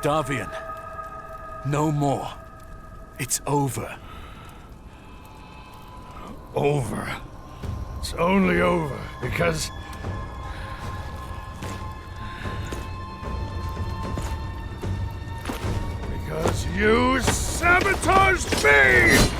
Davian, no more. It's over. Over. It's only over because... Because you sabotaged me!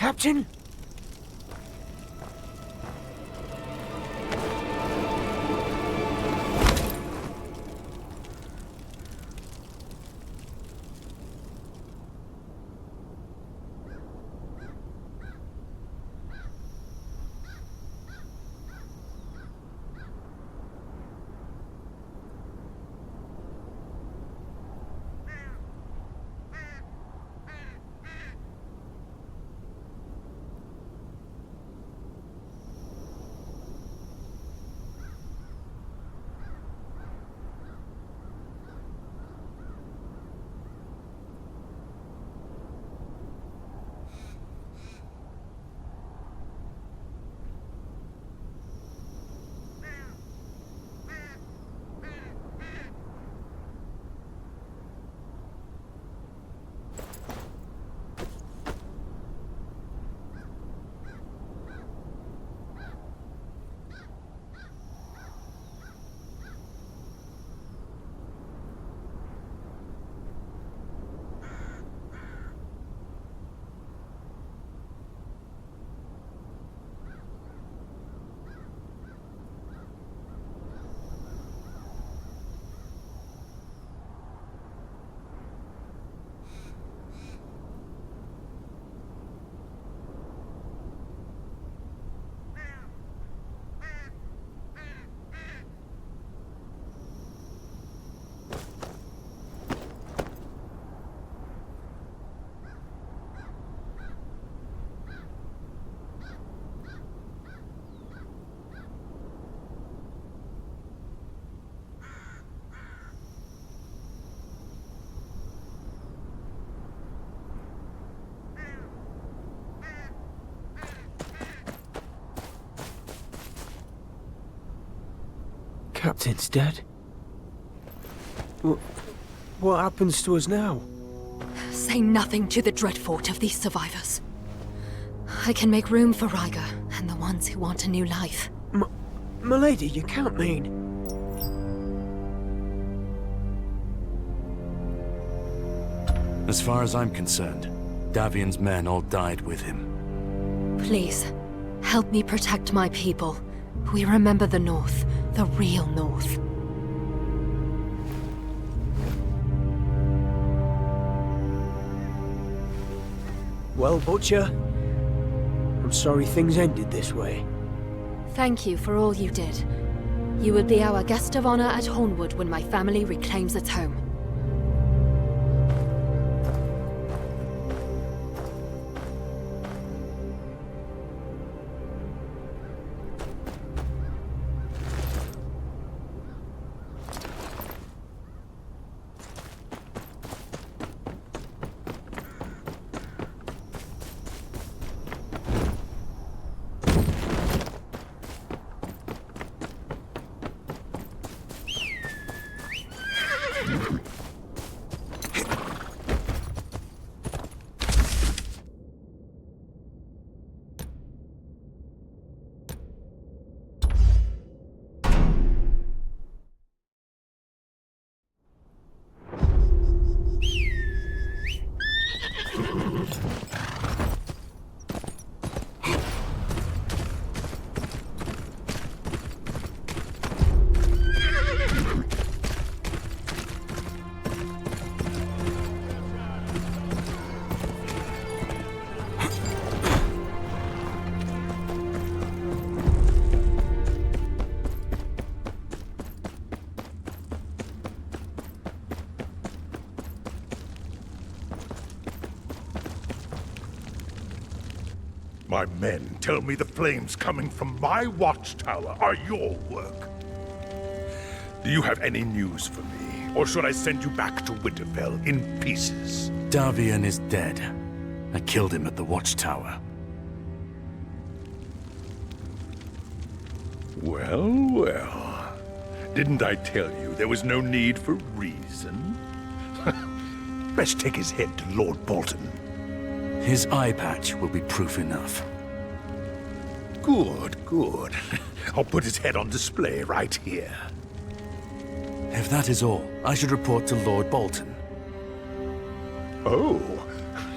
Captain? Captain's dead? What happens to us now? Say nothing to the dreadfort of these survivors. I can make room for Ryger and the ones who want a new life. Milady, you can't mean... As far as I'm concerned, Davian's men all died with him. Please, help me protect my people. We remember the North, the real North. Well, Butcher, I'm sorry things ended this way. Thank you for all you did. You will be our guest of honor at Hornwood when my family reclaims its home. My men tell me the flames coming from my watchtower are your work. Do you have any news for me? Or should I send you back to Winterfell in pieces? Davian is dead. I killed him at the watchtower. Well, well. Didn't I tell you there was no need for reason? Best take his head to Lord Bolton. His eye patch will be proof enough. Good, good. I'll put his head on display right here. If that is all, I should report to Lord Bolton. Oh,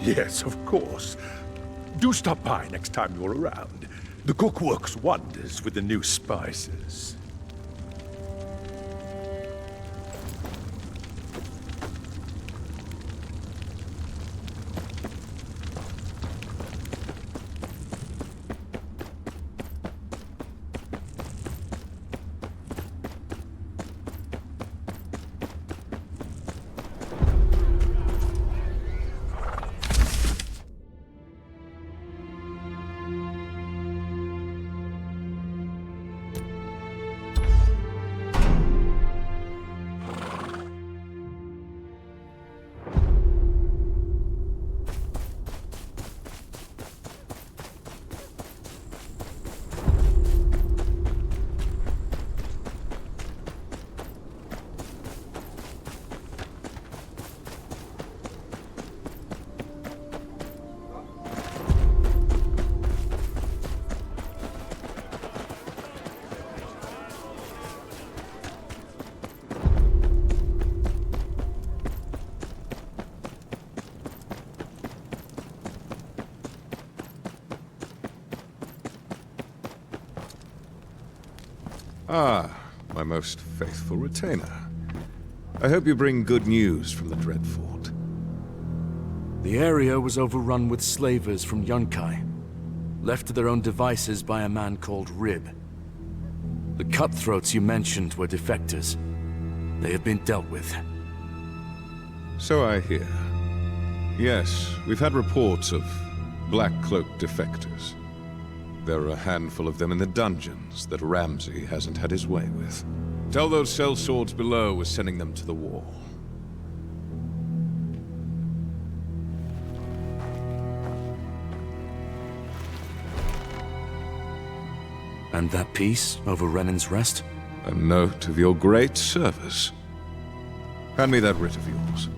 yes, of course. Do stop by next time you're around. The cook works wonders with the new spices. Ah, my most faithful retainer. I hope you bring good news from the Dreadfort. The area was overrun with slavers from Yunkai, left to their own devices by a man called Rib. The cutthroats you mentioned were defectors. They have been dealt with. So I hear. Yes, we've had reports of black-cloaked defectors. There are a handful of them in the dungeons that Ramsay hasn't had his way with. Tell those sellswords below we're sending them to the wall. And that piece over Renan's Rest? A note of your great service. Hand me that writ of yours.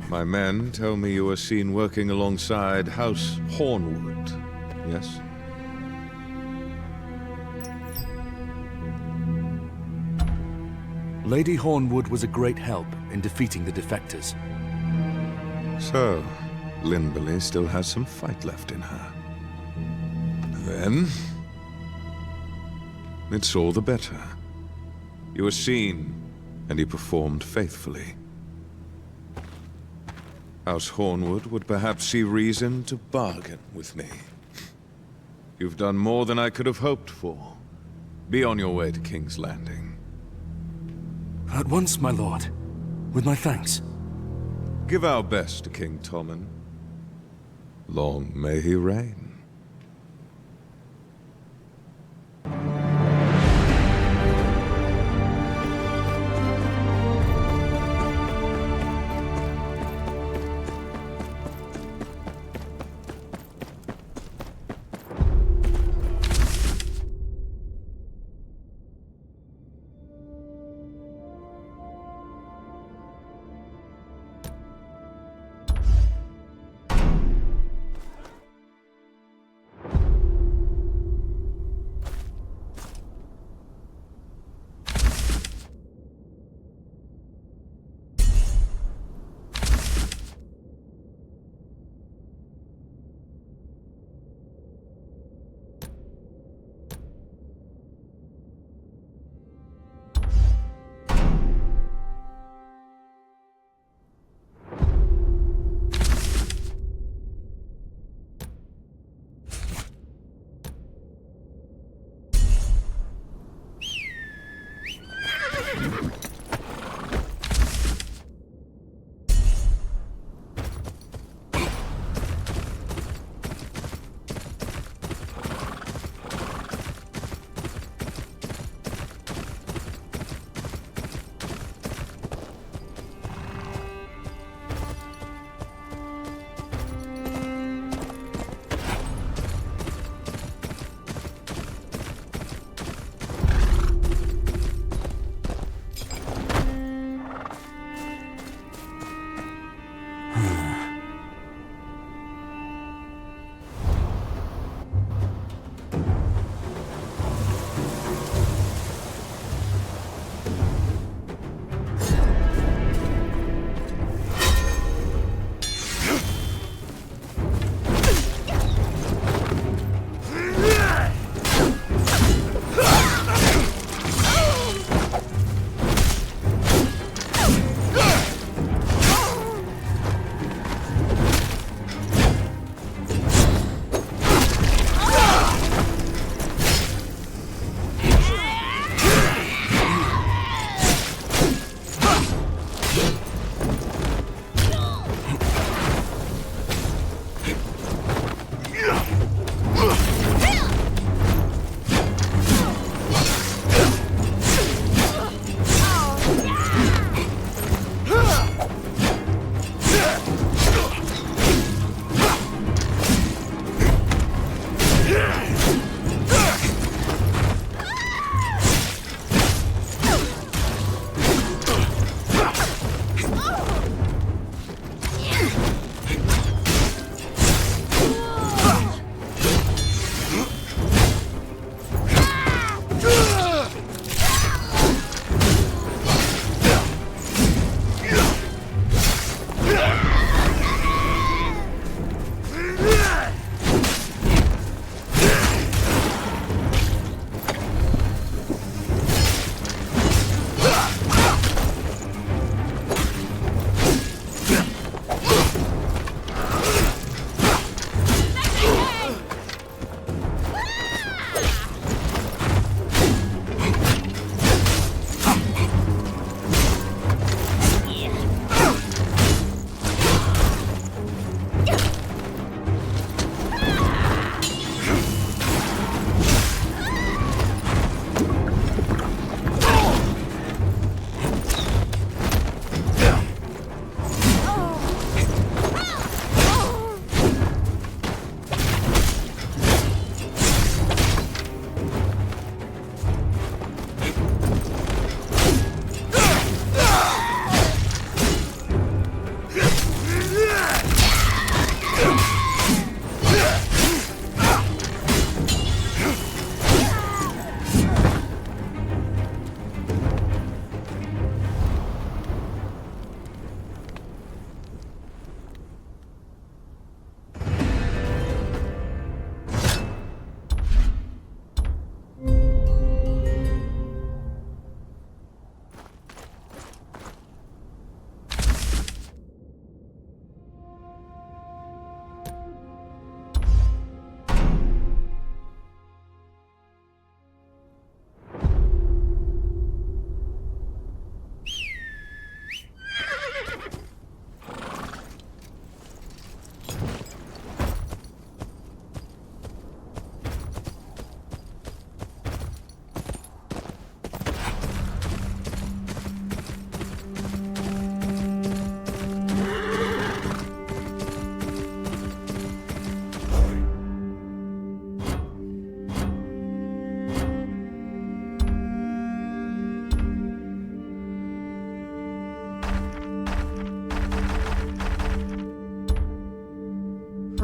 My men tell me you were seen working alongside House Hornwood, yes? Lady Hornwood was a great help in defeating the defectors. So, Linberly still has some fight left in her. Then, it's all the better. You were seen, and you performed faithfully. House Hornwood would perhaps see reason to bargain with me. You've done more than I could have hoped for. Be on your way to King's Landing. At once, my lord. With my thanks. Give our best to King Tommen. Long may he reign.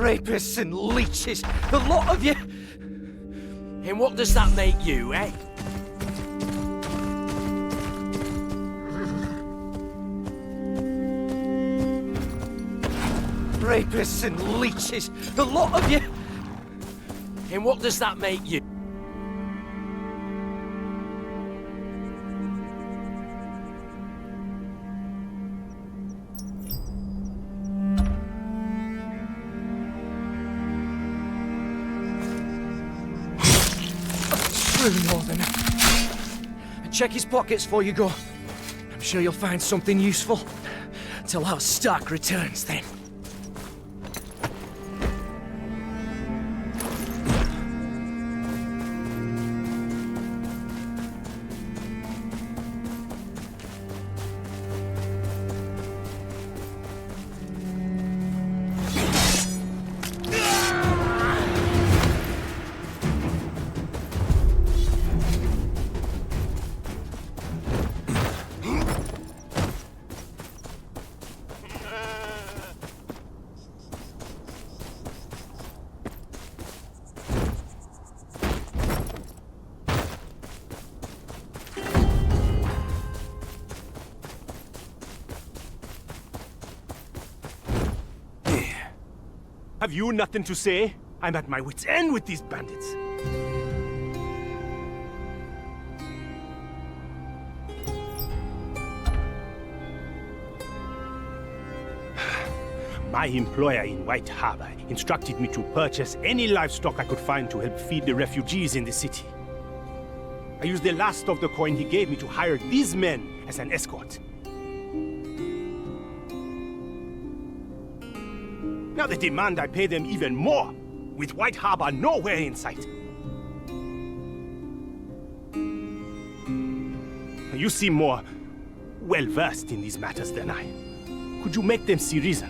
Rapists and leeches, the lot of you! And what does that make you, eh? Rapists and leeches, the lot of you! And what does that make you? True Northerner. Check his pockets before you go. I'm sure you'll find something useful. Till our Stark returns, then. Have you nothing to say? I'm at my wit's end with these bandits. My employer in White Harbor instructed me to purchase any livestock I could find to help feed the refugees in the city. I used the last of the coin he gave me to hire these men as an escort. Now they demand I pay them even more, with White Harbor nowhere in sight. You seem more well-versed in these matters than I. Could you make them see reason?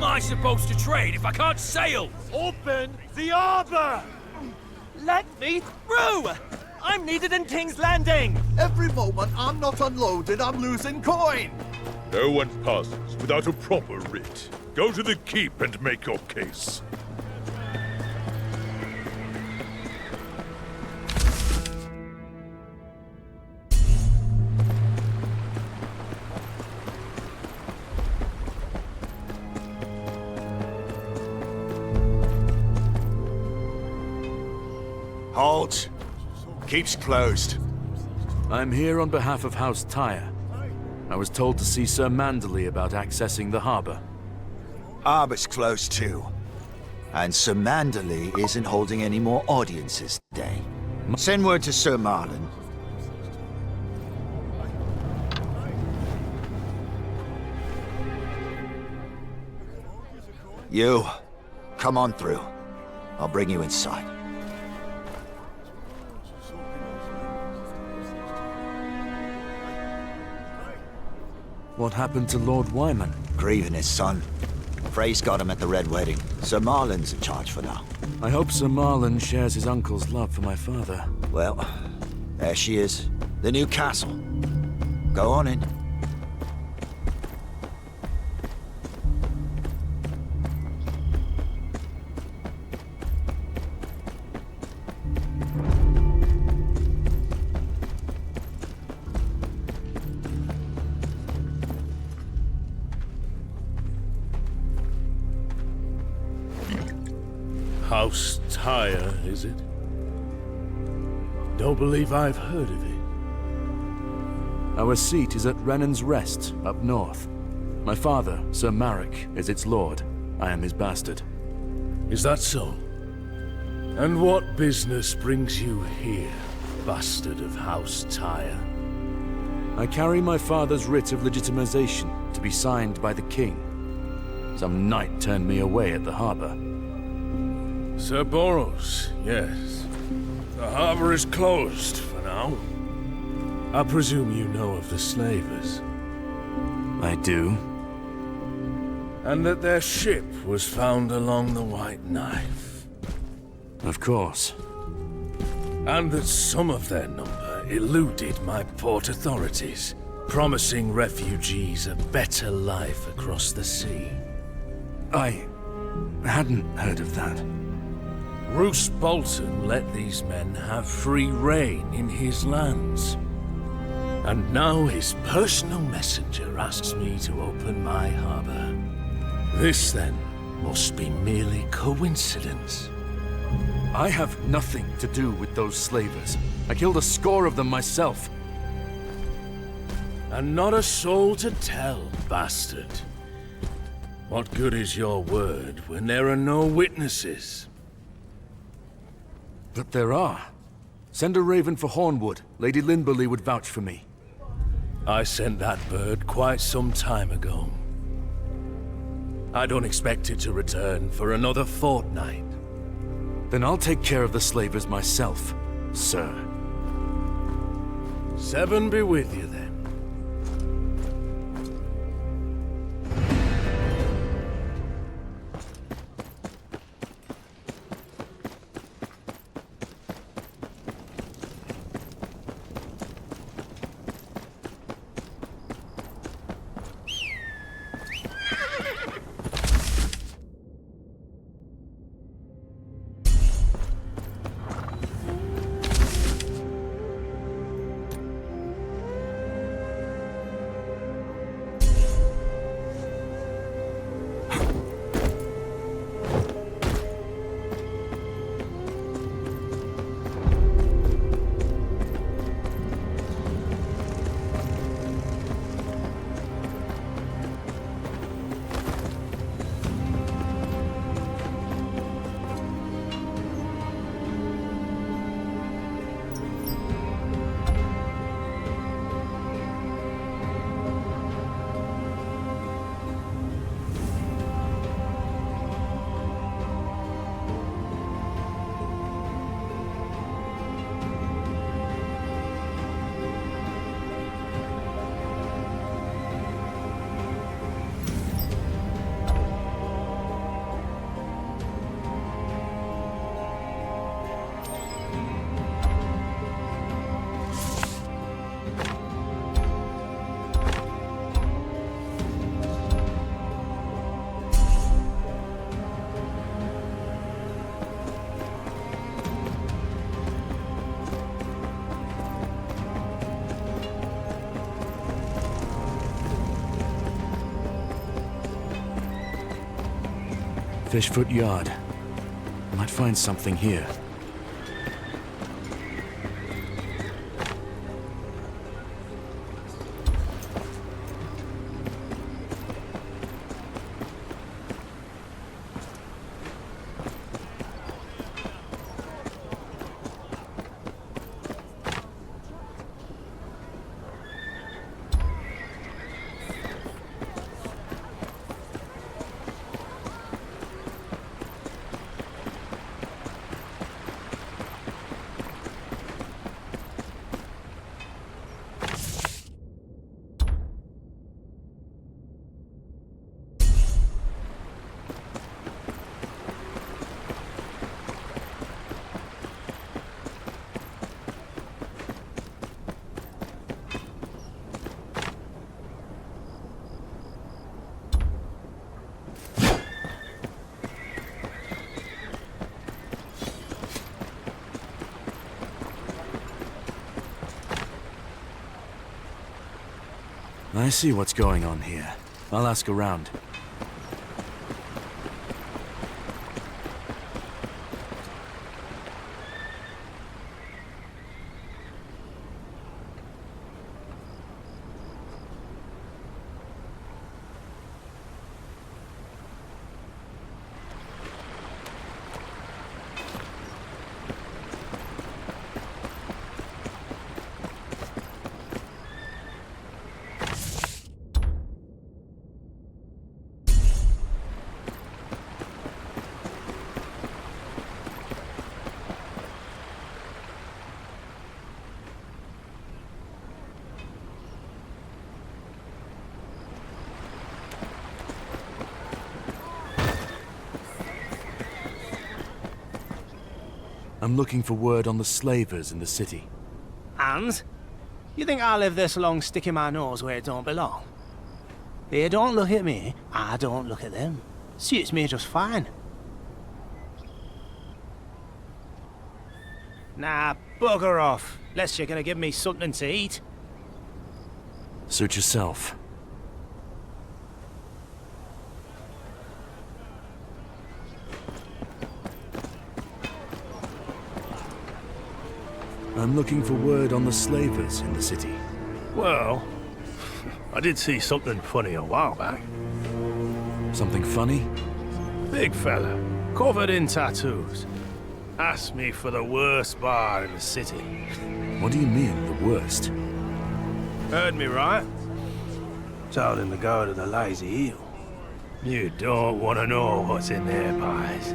am I supposed to trade if I can't sail? Open the harbor! Let me through! I'm needed in King's Landing! Every moment I'm not unloaded, I'm losing coin! No one passes without a proper writ. Go to the keep and make your case. Halt! Keep's closed. I'm here on behalf of House Tyre. I was told to see Sir Manderley about accessing the harbor. Harbor's closed too. And Sir Manderley isn't holding any more audiences today. Send word to Sir Marlon. You, come on through. I'll bring you inside. What happened to Lord Wyman? Grieving his son. Frey's got him at the Red Wedding. Sir Marlon's in charge for now. I hope Sir Marlon shares his uncle's love for my father. Well, there she is. The new castle. Go on in. House Tyre, is it? Don't believe I've heard of it. Our seat is at Renan's Rest, up north. My father, Sir Marek, is its lord. I am his bastard. Is that so? And what business brings you here, bastard of House Tyre? I carry my father's writ of legitimization to be signed by the king. Some knight turned me away at the harbor. Sir Boros, yes. The harbor is closed for now. I presume you know of the slavers. I do. And that their ship was found along the White Knife. Of course. And that some of their number eluded my port authorities, promising refugees a better life across the sea. I hadn't heard of that. Roose Bolton let these men have free reign in his lands. And now his personal messenger asks me to open my harbor. This, then, must be merely coincidence. I have nothing to do with those slavers. I killed a score of them myself. And not a soul to tell, bastard. What good is your word when there are no witnesses? But there are. Send a raven for Hornwood. Lady Linberley would vouch for me. I sent that bird quite some time ago. I don't expect it to return for another fortnight. Then I'll take care of the slavers myself, sir. 7 be with you, then. Fishfoot Yard. Might find something here. I see what's going on here. I'll ask around. I'm looking for word on the slavers in the city. And? You think I live this long sticking my nose where it don't belong? They don't look at me, I don't look at them. Suits me just fine. Nah, bugger off. Unless you're gonna give me something to eat. Suit yourself. I'm looking for word on the slavers in the city. Well, I did see something funny a while back. Something funny? Big fella, covered in tattoos. Asked me for the worst bar in the city. What do you mean, the worst? Heard me right? Told him to go to the Lazy Eel. You don't want to know what's in their pies.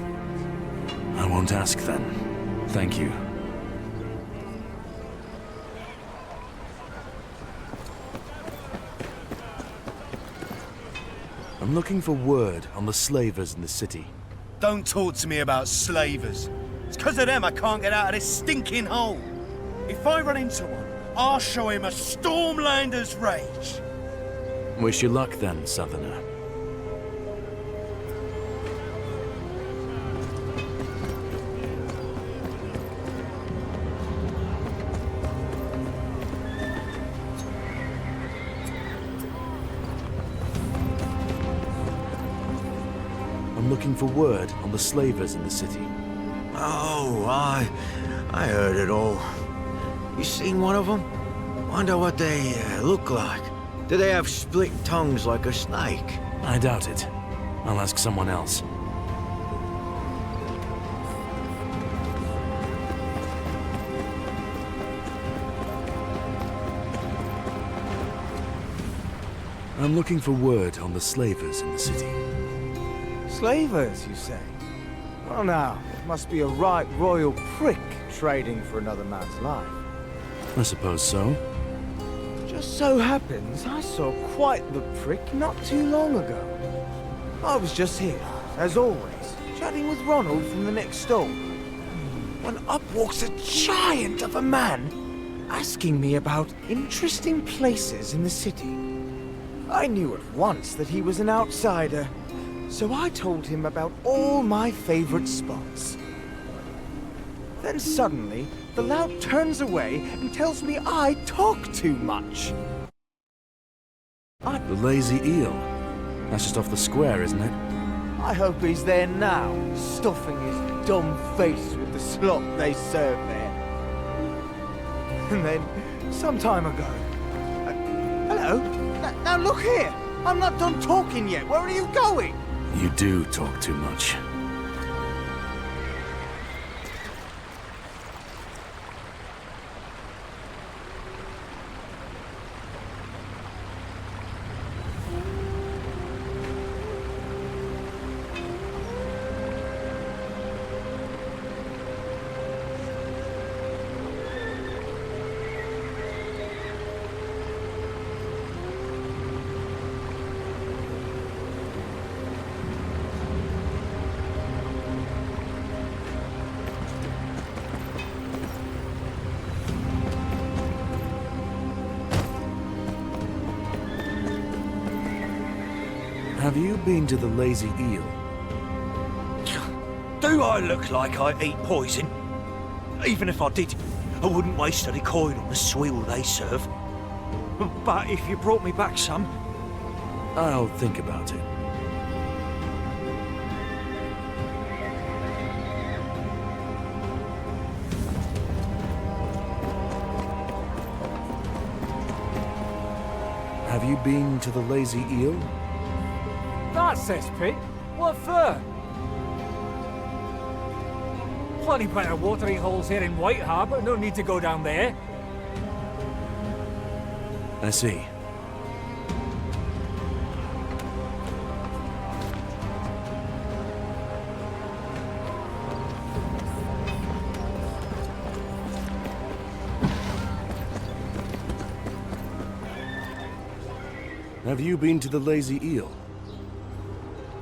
I won't ask then. Thank you. I'm looking for word on the slavers in the city. Don't talk to me about slavers. It's because of them I can't get out of this stinking hole. If I run into one, I'll show him a Stormlander's rage. Wish you luck then, Southerner. I'm looking for word on the slavers in the city. Oh, I heard it all. You seen one of them? Wonder what they look like. Do they have split tongues like a snake? I doubt it. I'll ask someone else. I'm looking for word on the slavers in the city. Slavers, you say? Well now, it must be a right royal prick trading for another man's life. I suppose so. Just so happens I saw quite the prick not too long ago. I was just here, as always, chatting with Ronald from the next stall, when up walks a giant of a man, asking me about interesting places in the city. I knew at once that he was an outsider, so I told him about all my favorite spots. Then suddenly, the lout turns away and tells me I talk too much. The Lazy Eel. That's just off the square, isn't it? I hope he's there now, stuffing his dumb face with the slop they serve there. And then, some time ago... hello? Now look here! I'm not done talking yet. Where are you going? You do talk too much. Have you been to the Lazy Eel? Do I look like I eat poison? Even if I did, I wouldn't waste any coin on the swill they serve. But if you brought me back some... I'll think about it. Have you been to the Lazy Eel? That cesspit? What for? Plenty better watering holes here in White Harbour. No need to go down there. I see. Have you been to the Lazy Eel?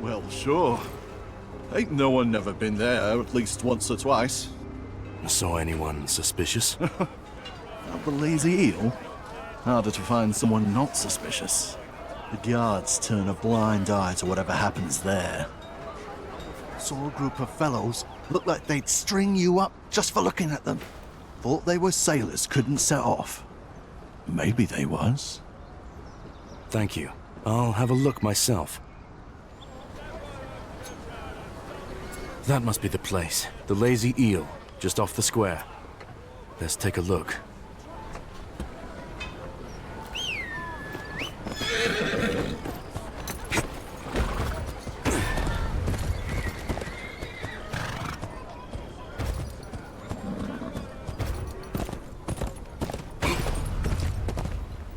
Well, sure. Ain't no one never been there at least once or twice. Saw anyone suspicious? At the Lazy Eel? Harder to find someone not suspicious. The guards turn a blind eye to whatever happens there. Saw a group of fellows, looked like they'd string you up just for looking at them. Thought they were sailors, couldn't set off. Maybe they was. Thank you. I'll have a look myself. That must be the place. The Lazy Eel, just off the square. Let's take a look.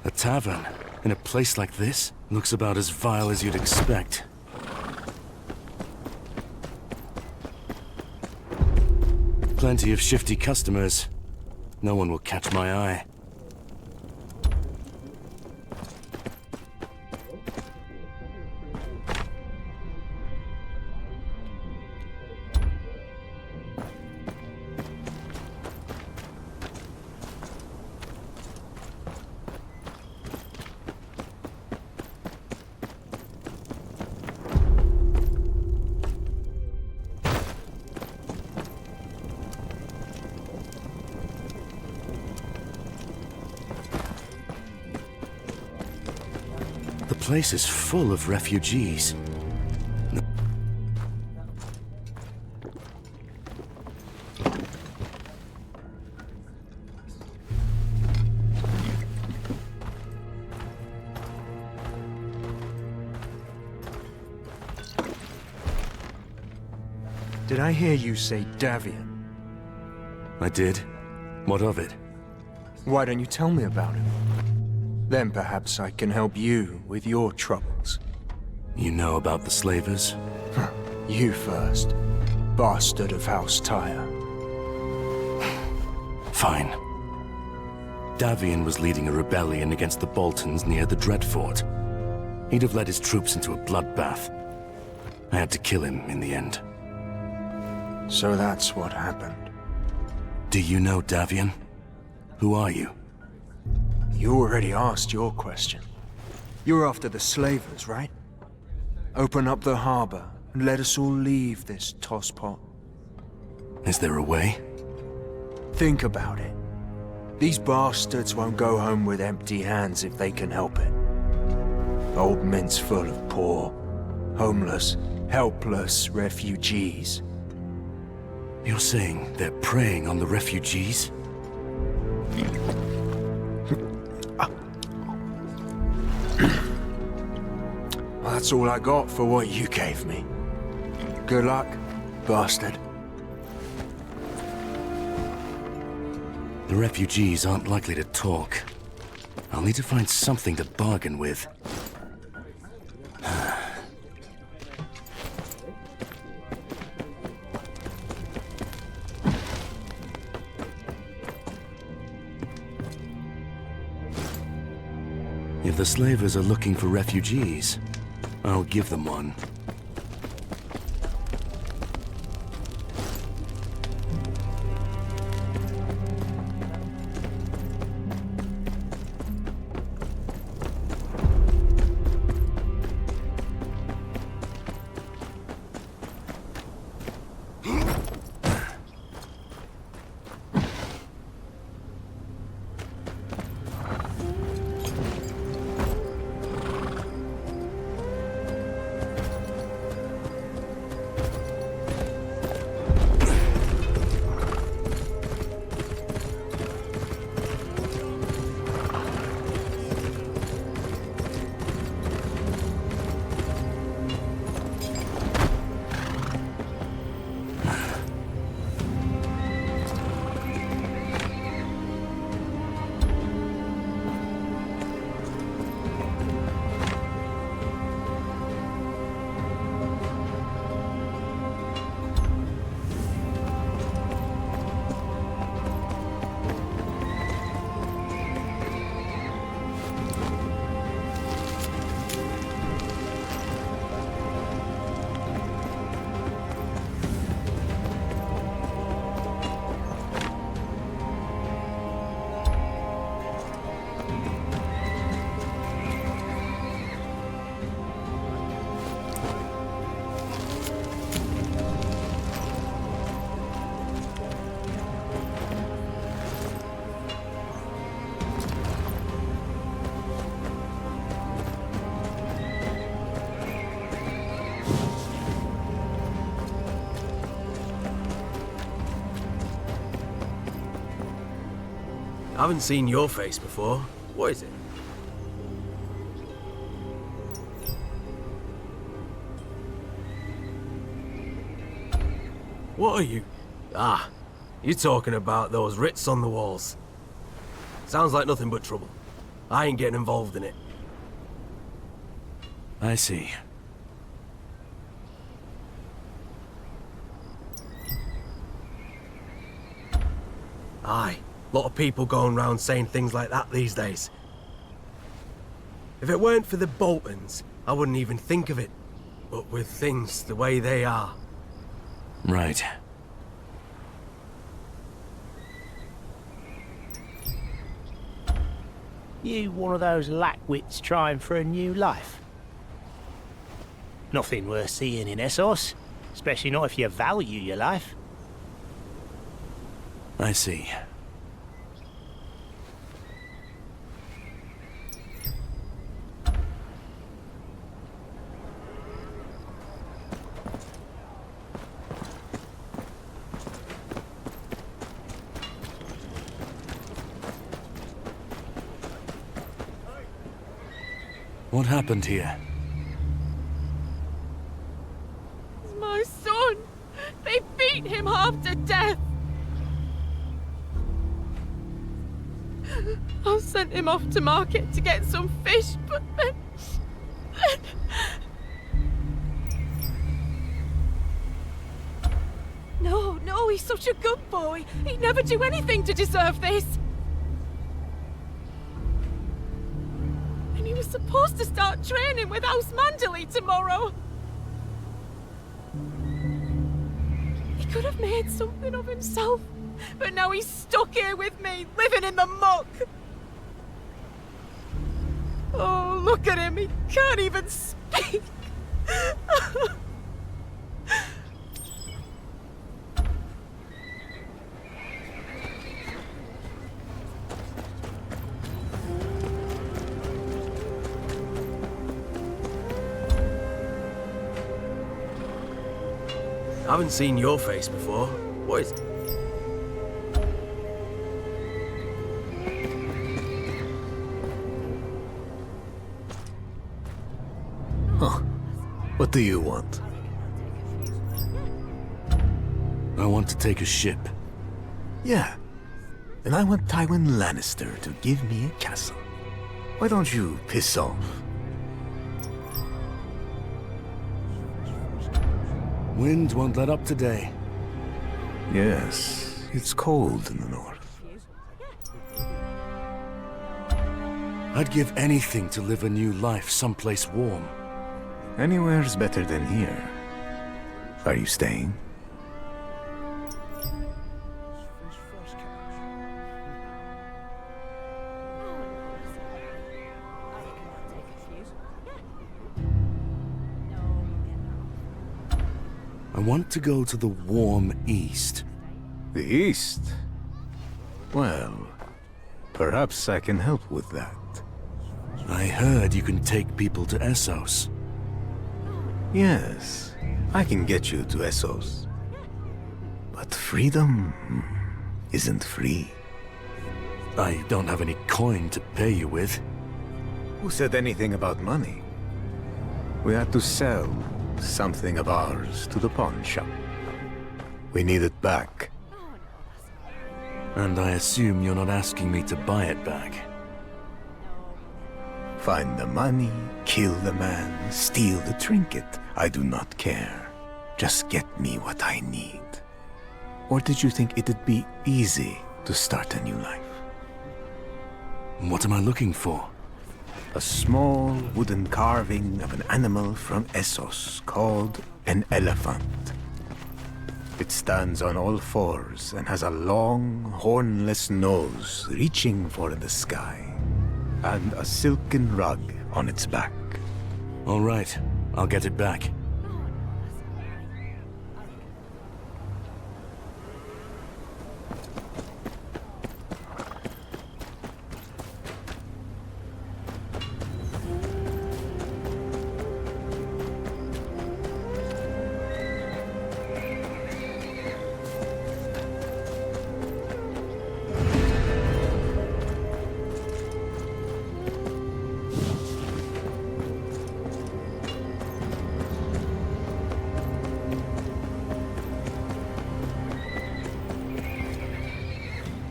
A tavern in a place like this looks about as vile as you'd expect. Plenty of shifty customers. No one will catch my eye. The place is full of refugees. Did I hear you say Davian? I did. What of it? Why don't you tell me about him? Then perhaps I can help you with your troubles. You know about the slavers? You first, bastard of House Tyre. Fine. Davian was leading a rebellion against the Boltons near the Dreadfort. He'd have led his troops into a bloodbath. I had to kill him in the end. So that's what happened. Do you know Davian? Who are you? You already asked your question. You're after the slavers, right? Open up the harbor and let us all leave this tosspot. Is there a way? Think about it. These bastards won't go home with empty hands if they can help it. Old Mint's full of poor, homeless, helpless refugees. You're saying they're preying on the refugees? Well, that's all I got for what you gave me. Good luck, bastard. The refugees aren't likely to talk. I'll need to find something to bargain with. If the slavers are looking for refugees, I'll give them one. I haven't seen your face before. What is it? What are you? Ah, you're talking about those writs on the walls. Sounds like nothing but trouble. I ain't getting involved in it. I see. Aye, lot of people going round saying things like that these days. If it weren't for the Boltons, I wouldn't even think of it. But with things the way they are... Right. You one of those lackwits trying for a new life? Nothing worth seeing in Essos, especially not if you value your life. I see. What happened here? It's my son! They beat him half to death! I sent him off to market to get some fish, but then... No, he's such a good boy. He'd never do anything to deserve this. And he was supposed to start training with House Manderley tomorrow. He could have made something of himself, but now he's stuck here with me, living in the muck. Oh, look at him, he can't even speak. I haven't seen your face before. What is... Huh. What do you want? I want to take a ship. Yeah. Then I want Tywin Lannister to give me a castle. Why don't you piss off? Wind won't let up today. Yes, it's cold in the north. I'd give anything to live a new life someplace warm. Anywhere's better than here. Are you staying? I want to go to the warm east. The east? Well, perhaps I can help with that. I heard you can take people to Essos. Yes, I can get you to Essos. But freedom isn't free. I don't have any coin to pay you with. Who said anything about money? We had to sell something of ours to the pawn shop. We need it back. And I assume you're not asking me to buy it back. Find the money, kill the man, steal the trinket. I do not care. Just get me what I need. Or did you think it'd be easy to start a new life? What am I looking for? A small wooden carving of an animal from Essos called an elephant. It stands on all fours and has a long, hornless nose reaching for the sky, and a silken rug on its back. All right, I'll get it back.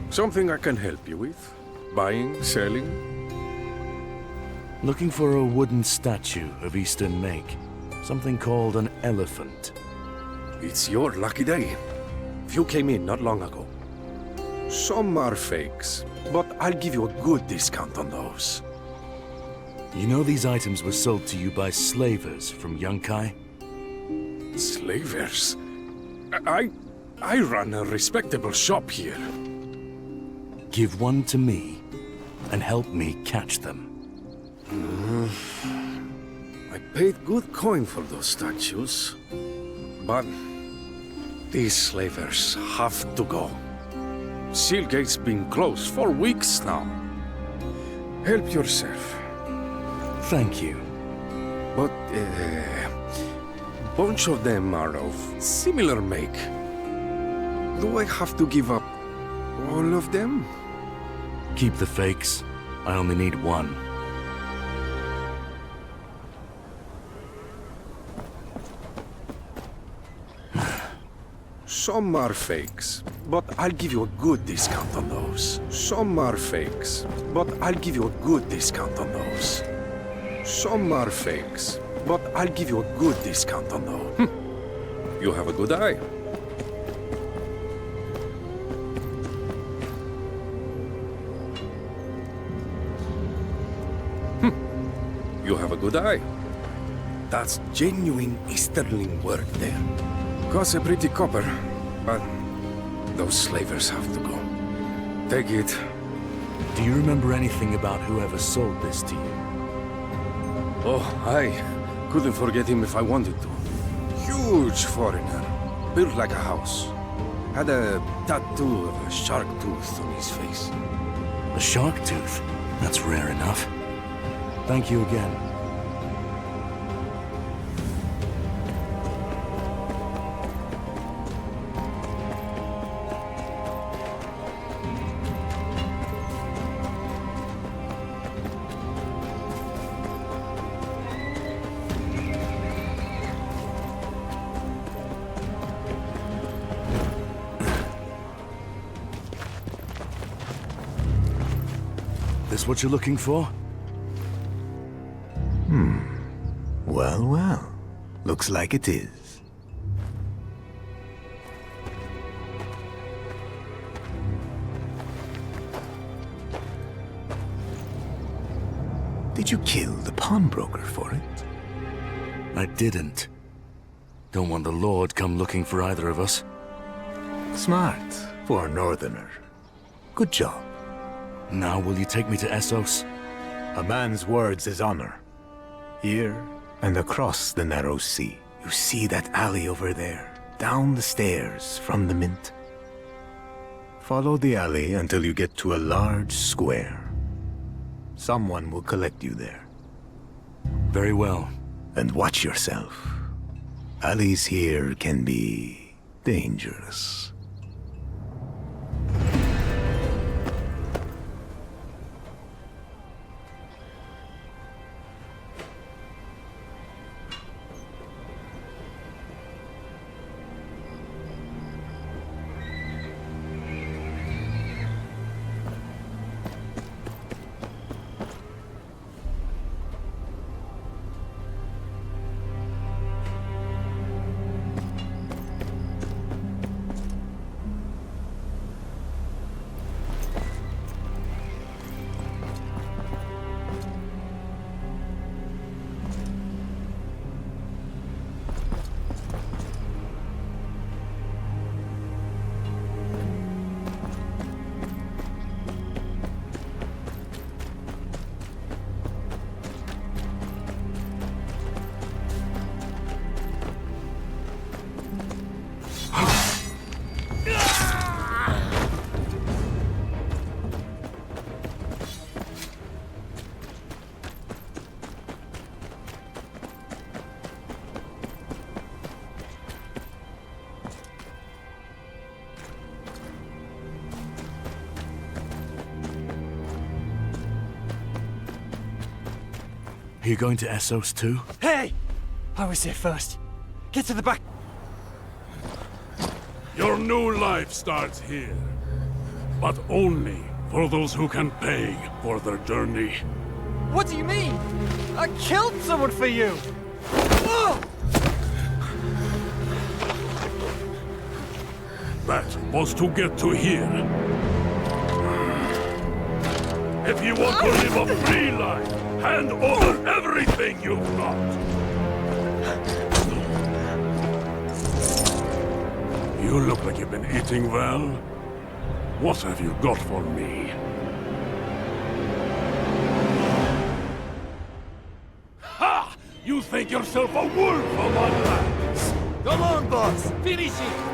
Something I can help you with? Buying, selling? Looking for a wooden statue of Eastern make. Something called an elephant. It's your lucky day. Few came in not long ago. Some are fakes, but I'll give you a good discount on those. You know these items were sold to you by slavers from Yunkai? Slavers? I run a respectable shop here. Give one to me, and help me catch them. I paid good coin for those statues, but these slavers have to go. Sealgate's been closed for weeks now. Help yourself. Thank you. But bunch of them are of similar make. Do I have to give up all of them? Keep the fakes. I only need one. Some are fakes, but I'll give you a good discount on those. Some are fakes, but I'll give you a good discount on those. Some are fakes, but I'll give you a good discount on those. You have a good eye. You have a good eye. That's genuine Easterling work there. Costs a pretty copper, but those slavers have to go. Take it. Do you remember anything about whoever sold this to you? Oh, I couldn't forget him if I wanted to. Huge foreigner, built like a house. Had a tattoo of a shark tooth on his face. A shark tooth? That's rare enough. Thank you again. You This what you're looking for? Well, well. Looks like it is. Did you kill the pawnbroker for it? I didn't. Don't want the Lord come looking for either of us. Smart for a northerner. Good job. Now will you take me to Essos? A man's words is honor. Here and across the narrow sea. You see that alley over there? Down the stairs from the Mint. Follow the alley until you get to a large square. Someone will collect you there. Very well. And watch yourself. Alleys here can be dangerous. Are you going to Essos too? Hey! I was here first. Get to the back. Your new life starts here. But only for those who can pay for their journey. What do you mean? I killed someone for you! Oh! That was to get to here. If you want to live a free life, hand over everything you've got. You look like you've been eating well. What have you got for me? Ha! You think yourself a wolf among lambs? Come on, boss! Finish it!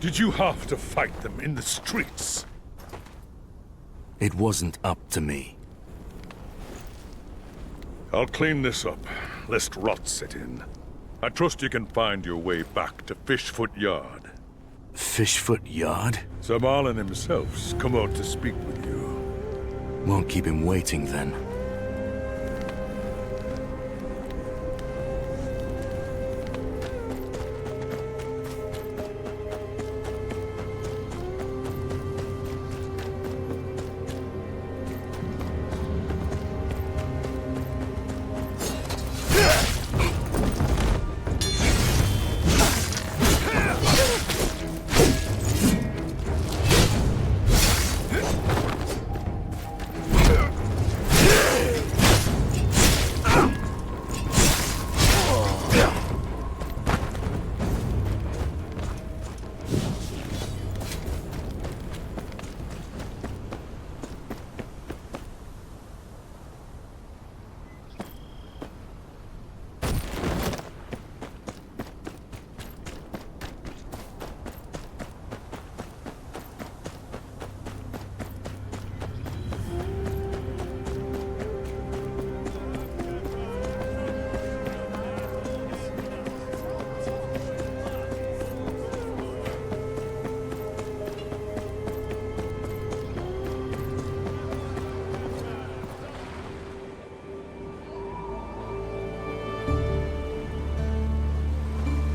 Did you have to fight them in the streets? It wasn't up to me. I'll clean this up, lest rot set in. I trust you can find your way back to Fishfoot Yard. Fishfoot Yard? Sir Marlon himself's come out to speak with you. Won't keep him waiting then.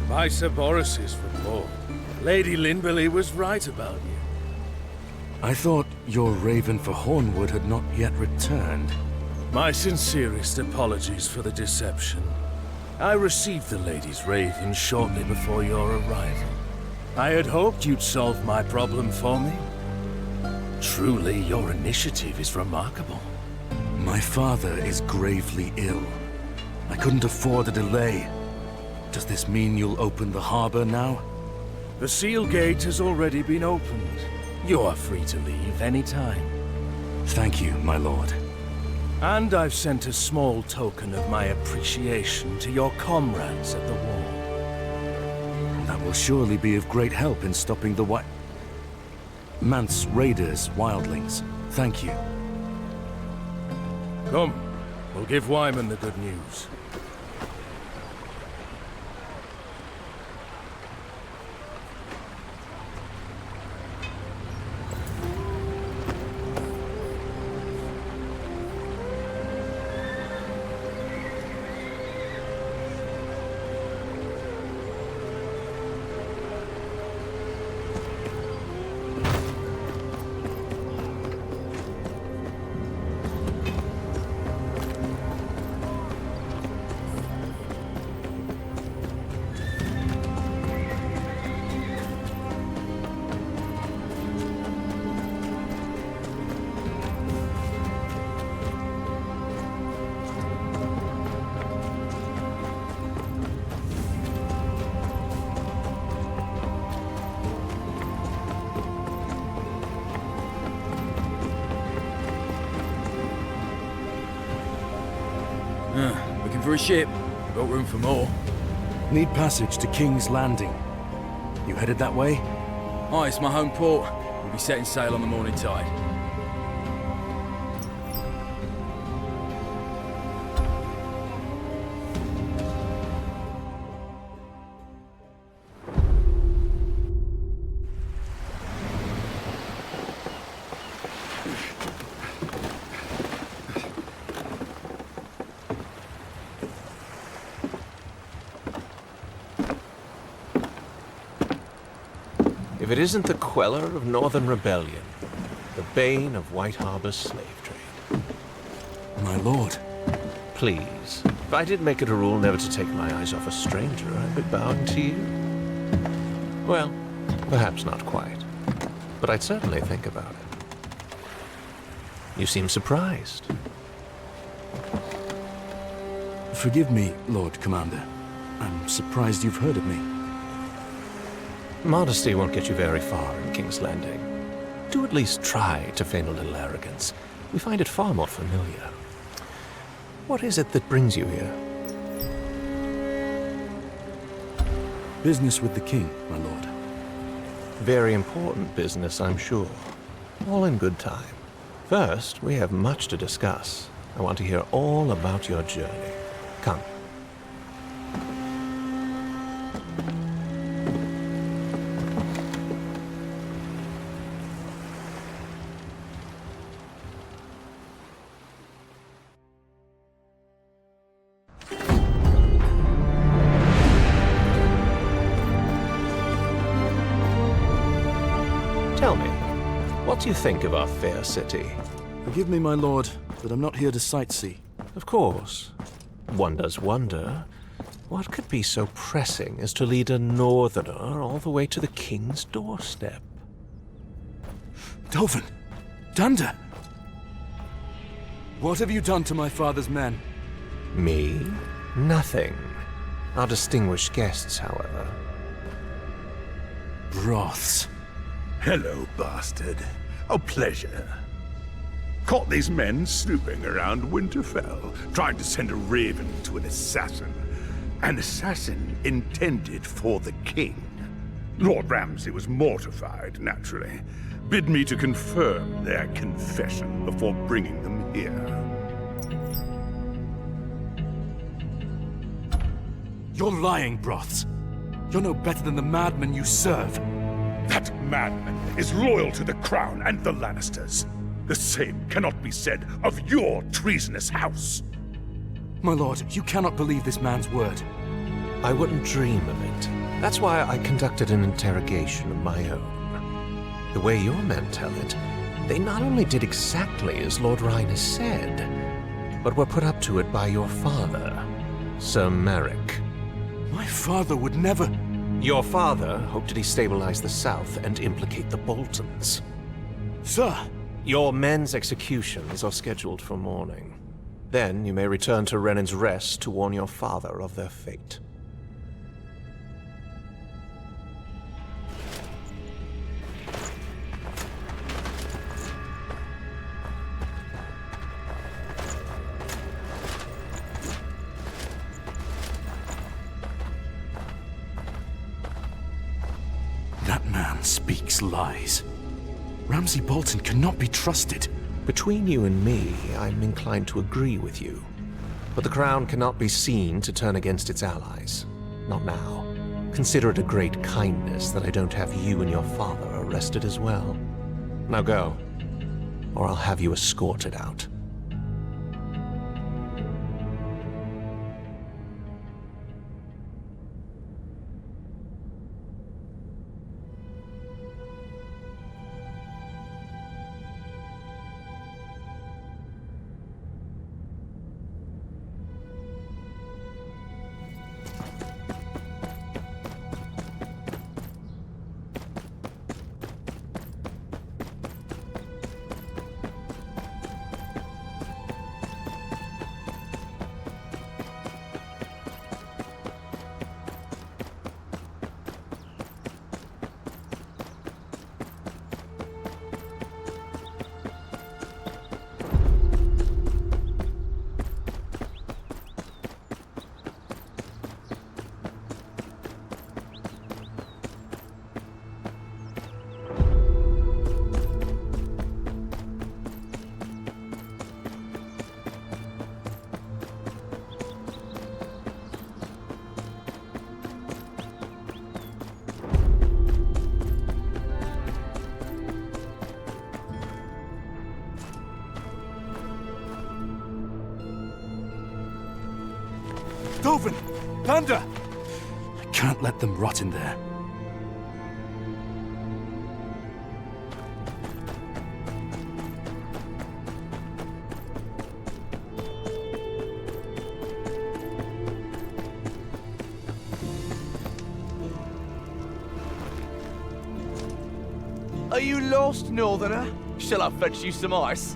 By Sir Boris's report, Lady Linberly was right about you. I thought your raven for Hornwood had not yet returned. My sincerest apologies for the deception. I received the lady's raven shortly before your arrival. I had hoped you'd solve my problem for me. Truly, your initiative is remarkable. My father is gravely ill. I couldn't afford a delay. Does this mean you'll open the harbor now? The seal gate has already been opened. You are free to leave any time. Thank you, my lord. And I've sent a small token of my appreciation to your comrades at the wall. That will surely be of great help in stopping the Manse raiders, wildlings. Thank you. Come, we'll give Wyman the good news. Looking for a ship. Got room for more. Need passage to King's Landing. You headed that way? Aye, it's my home port. We'll be setting sail on the morning tide. If it isn't the queller of Northern Rebellion, the bane of White Harbor's slave trade. My lord. Please, if I did make it a rule never to take my eyes off a stranger, I'd be bowing to you. Well, perhaps not quite, but I'd certainly think about it. You seem surprised. Forgive me, Lord Commander. I'm surprised you've heard of me. Modesty won't get you very far in King's Landing. Do at least try to feign a little arrogance. We find it far more familiar. What is it that brings you here? Business with the king, my lord. Very important business, I'm sure. All in good time. First, we have much to discuss. I want to hear all about your journey. Come. Tell me, what do you think of our fair city? Forgive me, my lord, but I'm not here to sightsee. Of course. One does wonder, what could be so pressing as to lead a northerner all the way to the king's doorstep? Dovin! Dunder! What have you done to my father's men? Me? Nothing. Our distinguished guests, however. Broths. Hello, bastard. A pleasure. Caught these men snooping around Winterfell, trying to send a raven to an assassin. An assassin intended for the king. Lord Ramsay was mortified, naturally. Bid me to confirm their confession before bringing them here. You're lying, Broths. You're no better than the madmen you serve. That madman is loyal to the crown and the Lannisters. The same cannot be said of your treasonous house. My lord, you cannot believe this man's word. I wouldn't dream of it. That's why I conducted an interrogation of my own. The way your men tell it, they not only did exactly as Lord Rhynes said, but were put up to it by your father, Sir Merrick. My father would never... Your father hoped to destabilize the South and implicate the Boltons. Sir! Your men's executions are scheduled for morning. Then you may return to Renan's Rest to warn your father of their fate. That man speaks lies. Ramsay Bolton cannot be trusted. Between you and me, I'm inclined to agree with you. But the crown cannot be seen to turn against its allies. Not now. Consider it a great kindness that I don't have you and your father arrested as well. Now go, or I'll have you escorted out. Dovin! Thunder! I can't let them rot in there. Are you lost, Northerner? Shall I fetch you some ice?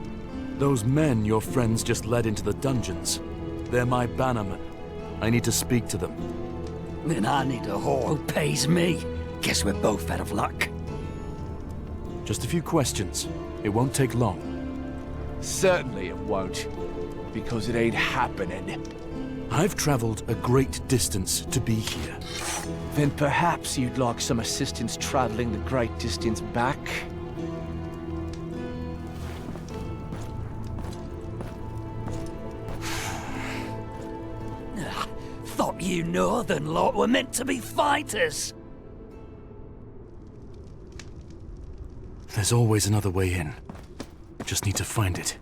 Those men your friends just led into the dungeons. They're my bannermen. I need to speak to them. Then I need a whore who pays me. Guess we're both out of luck. Just a few questions. It won't take long. Certainly it won't. Because it ain't happening. I've traveled a great distance to be here. Then perhaps you'd like some assistance traveling the great distance back? Thought you northern lot were meant to be fighters. There's always another way in. Just need to find it.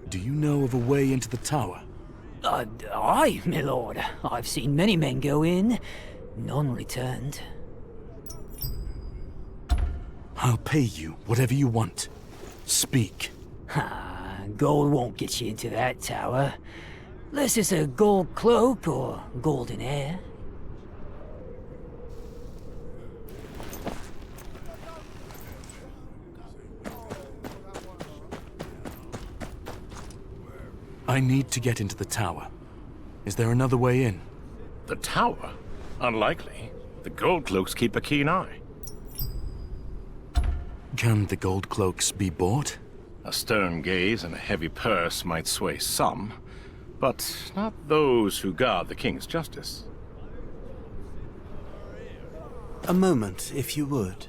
Do you know of a way into the tower? Aye, my lord. I've seen many men go in, none returned. I'll pay you whatever you want. Speak. Gold won't get you into that tower. Unless it's a gold cloak or golden hair. I need to get into the tower. Is there another way in? The tower? Unlikely. The gold cloaks keep a keen eye. Can the gold cloaks be bought? A stern gaze and a heavy purse might sway some, but not those who guard the king's justice. A moment, if you would.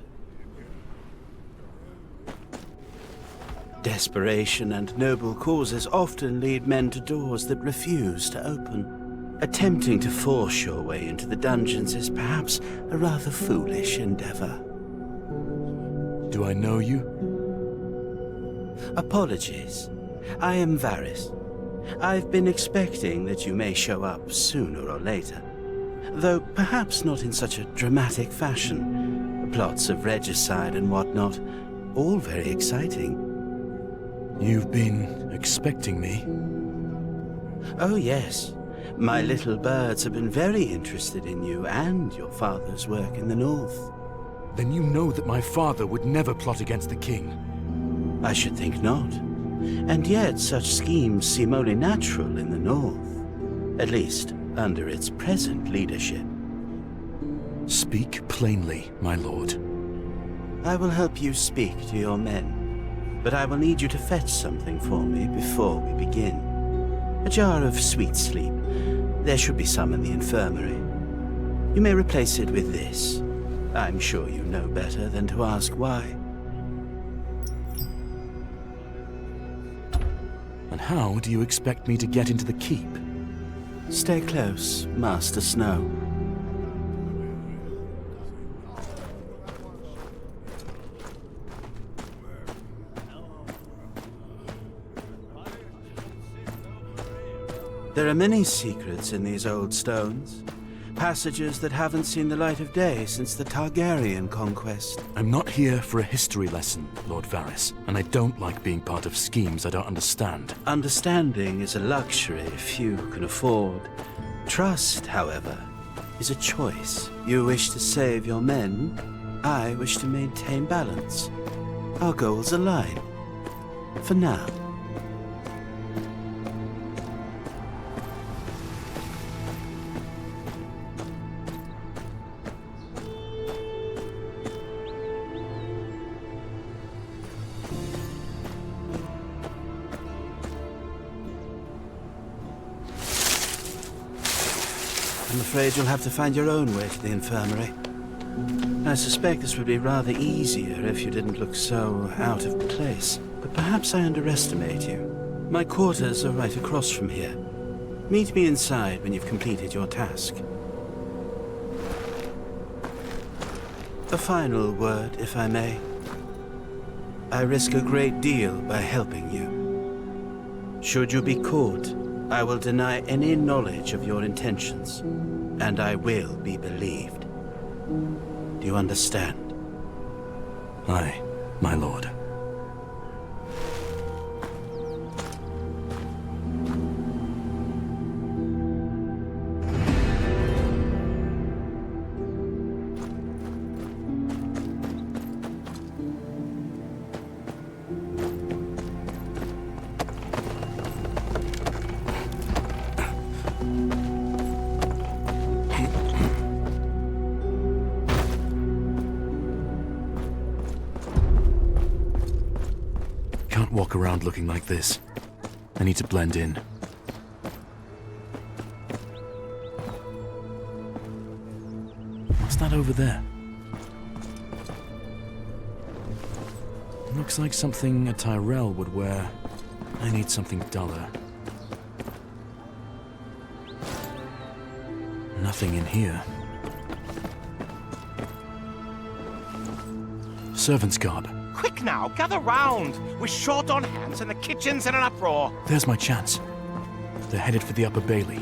Desperation and noble causes often lead men to doors that refuse to open. Attempting to force your way into the dungeons is perhaps a rather foolish endeavor. Do I know you? Apologies. I am Varys. I've been expecting that you may show up sooner or later. Though perhaps not in such a dramatic fashion. Plots of regicide and whatnot, all very exciting. You've been expecting me? Oh, yes. My little birds have been very interested in you and your father's work in the north. Then you know that my father would never plot against the king. I should think not. And yet such schemes seem only natural in the north. At least, under its present leadership. Speak plainly, my lord. I will help you speak to your men. But I will need you to fetch something for me before we begin. A jar of sweet sleep. There should be some in the infirmary. You may replace it with this. I'm sure you know better than to ask why. And how do you expect me to get into the keep? Stay close, Master Snow. There are many secrets in these old stones. Passages that haven't seen the light of day since the Targaryen conquest. I'm not here for a history lesson, Lord Varys, and I don't like being part of schemes I don't understand. Understanding is a luxury few can afford. Trust, however, is a choice. You wish to save your men, I wish to maintain balance. Our goals align. For now. I'm afraid you'll have to find your own way to the infirmary. I suspect this would be rather easier if you didn't look so out of place. But perhaps I underestimate you. My quarters are right across from here. Meet me inside when you've completed your task. A final word, if I may. I risk a great deal by helping you. Should you be caught, I will deny any knowledge of your intentions, and I will be believed. Do you understand? Aye, my lord. walk around looking like this. I need to blend in. What's that over there? Looks like something a Tyrell would wear. I need something duller. Nothing in here. Servant's garb. Quick now, gather round! We're short on hands and the kitchen's in an uproar. There's my chance. They're headed for the Upper Bailey.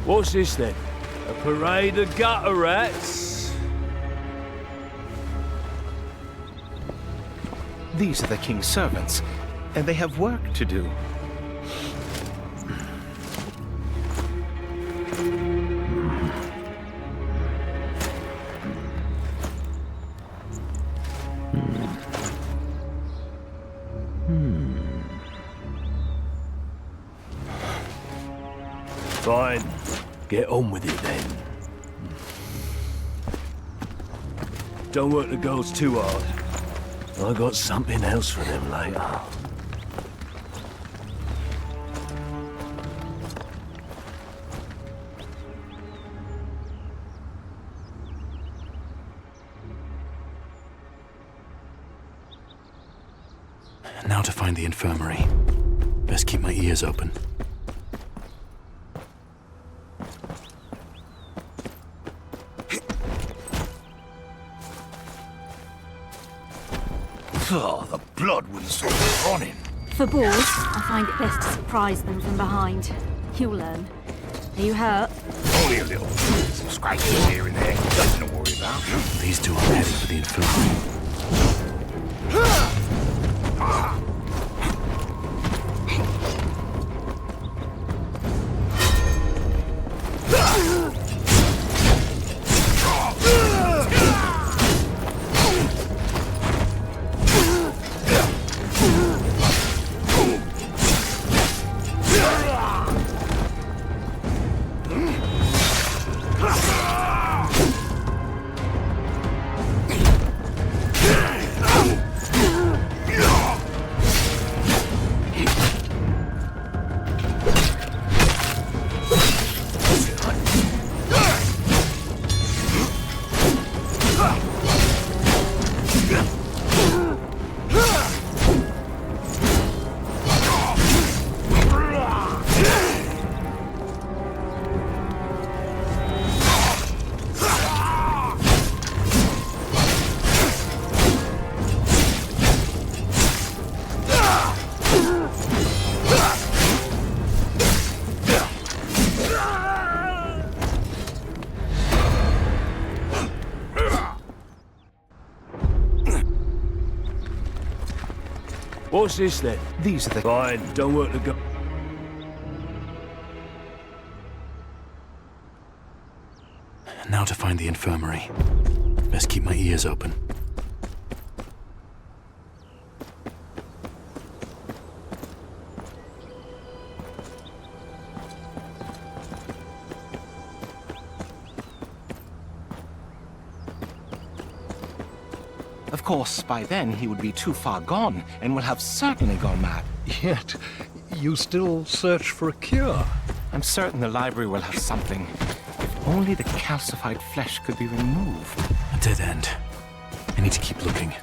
What's this then? A parade of gutter rats? These are the king's servants, and they have work to do. Fine. Get on with it then. Don't work the girls too hard. I got something else for them later. Now to find the infirmary. Best keep my ears open. Oh, the blood wouldn't stop running. For boars, I find it best to surprise them from behind. You'll learn. Are you hurt? Only a little. Some scratches here and there. Nothing to worry about. These two are heading for the infirmary. What's this then? These are the... Fine. Don't work the girls. Now to find the infirmary. Best keep my ears open. Of course, by then he would be too far gone and will have certainly gone mad. Yet, you still search for a cure. I'm certain the library will have something. If only the calcified flesh could be removed. A dead end. I need to keep looking.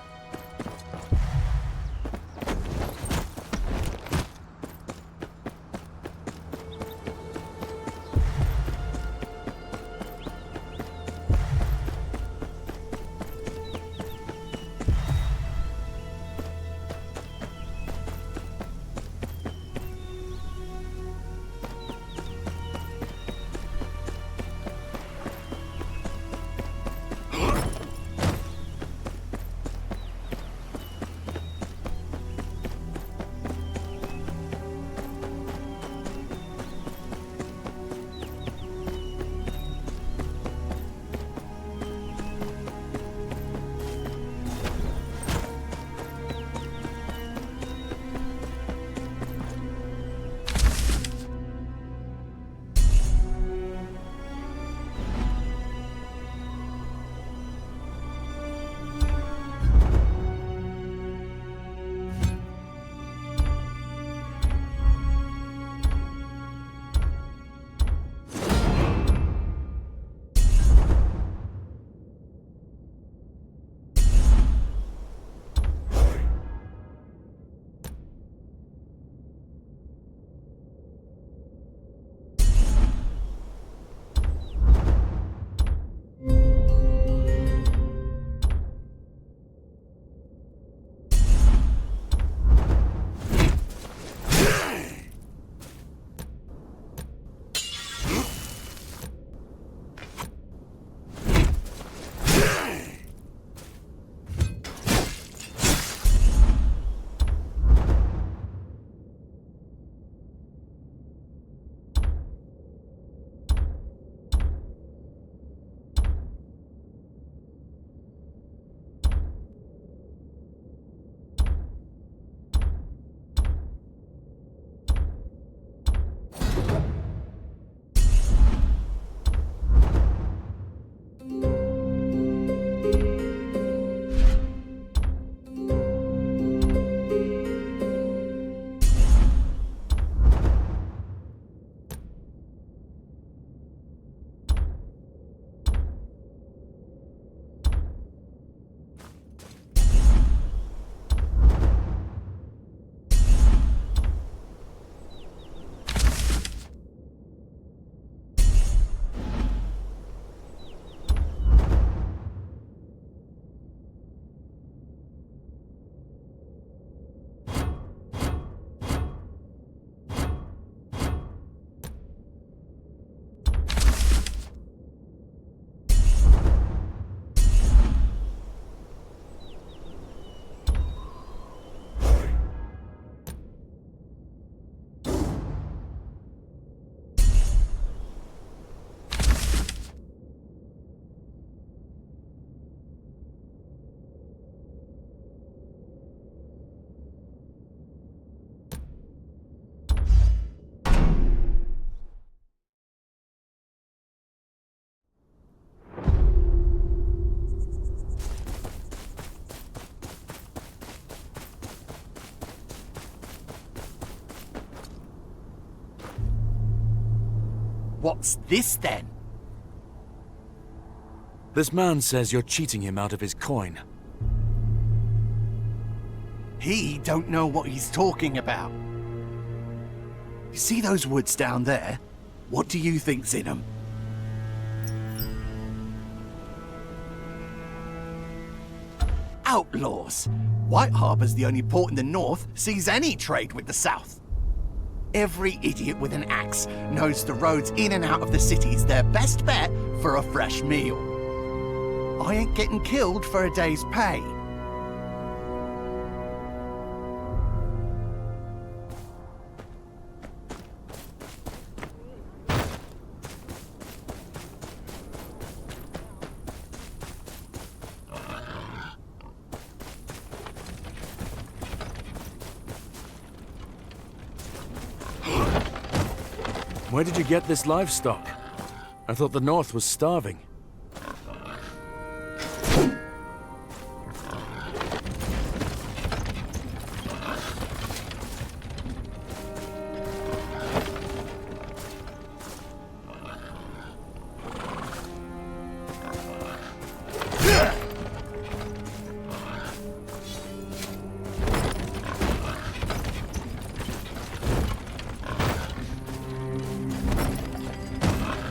What's this then? This man says you're cheating him out of his coin. He don't know what he's talking about. You see those woods down there? What do you think's in them? Outlaws. White Harbor's the only port in the north sees any trade with the south. Every idiot with an axe knows the roads in and out of the city's their best bet for a fresh meal. I ain't getting killed for a day's pay. Where did you get this livestock? I thought the north was starving.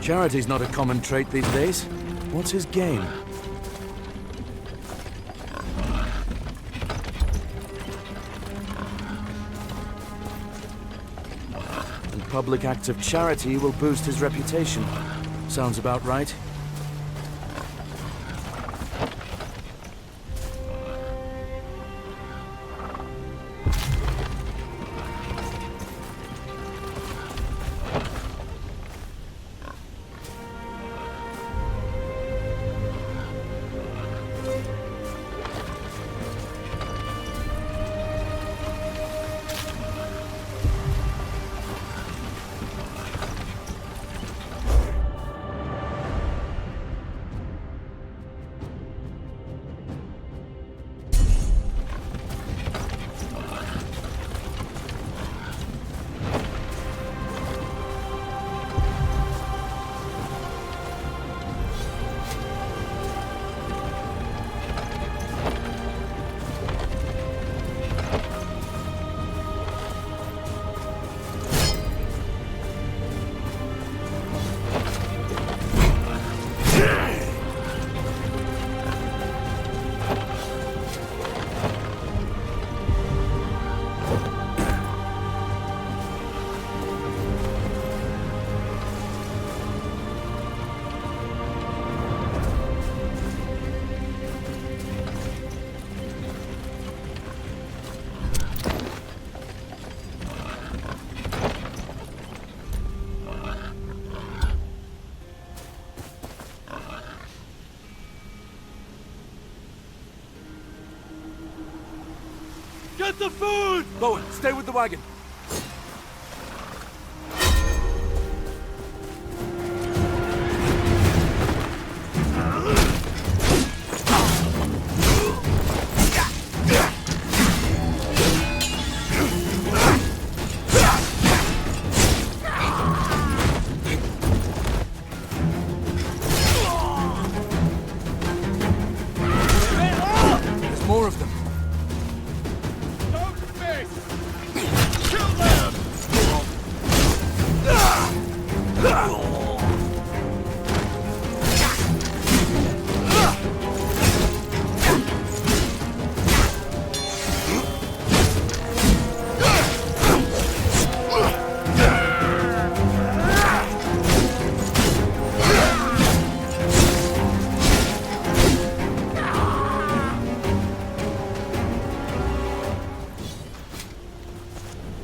Charity's not a common trait these days. What's his game? And public acts of charity will boost his reputation. Sounds about right. Get the food! Bowen, stay with the wagon. There's more of them.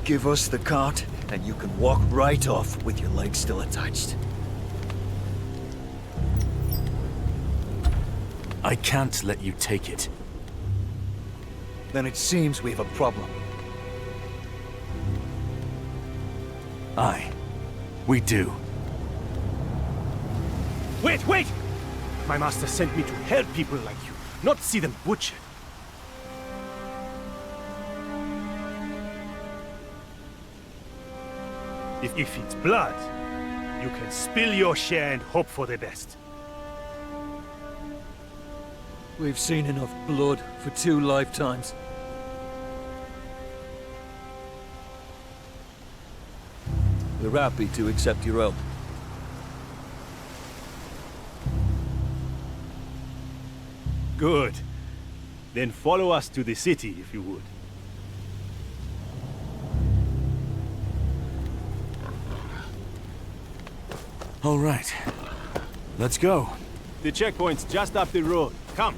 Give us the cart, and you can walk right off with your legs still attached. I can't let you take it. Then it seems we have a problem. Aye, we do. Wait, wait! My master sent me to help people like you, not see them butchered. If it's blood, You can spill your share and hope for the best. We've seen enough blood for 2 lifetimes. We're happy to accept your help. Good. Then follow us to the city, if you would. All right. Let's go. The checkpoint's just up the road. Come.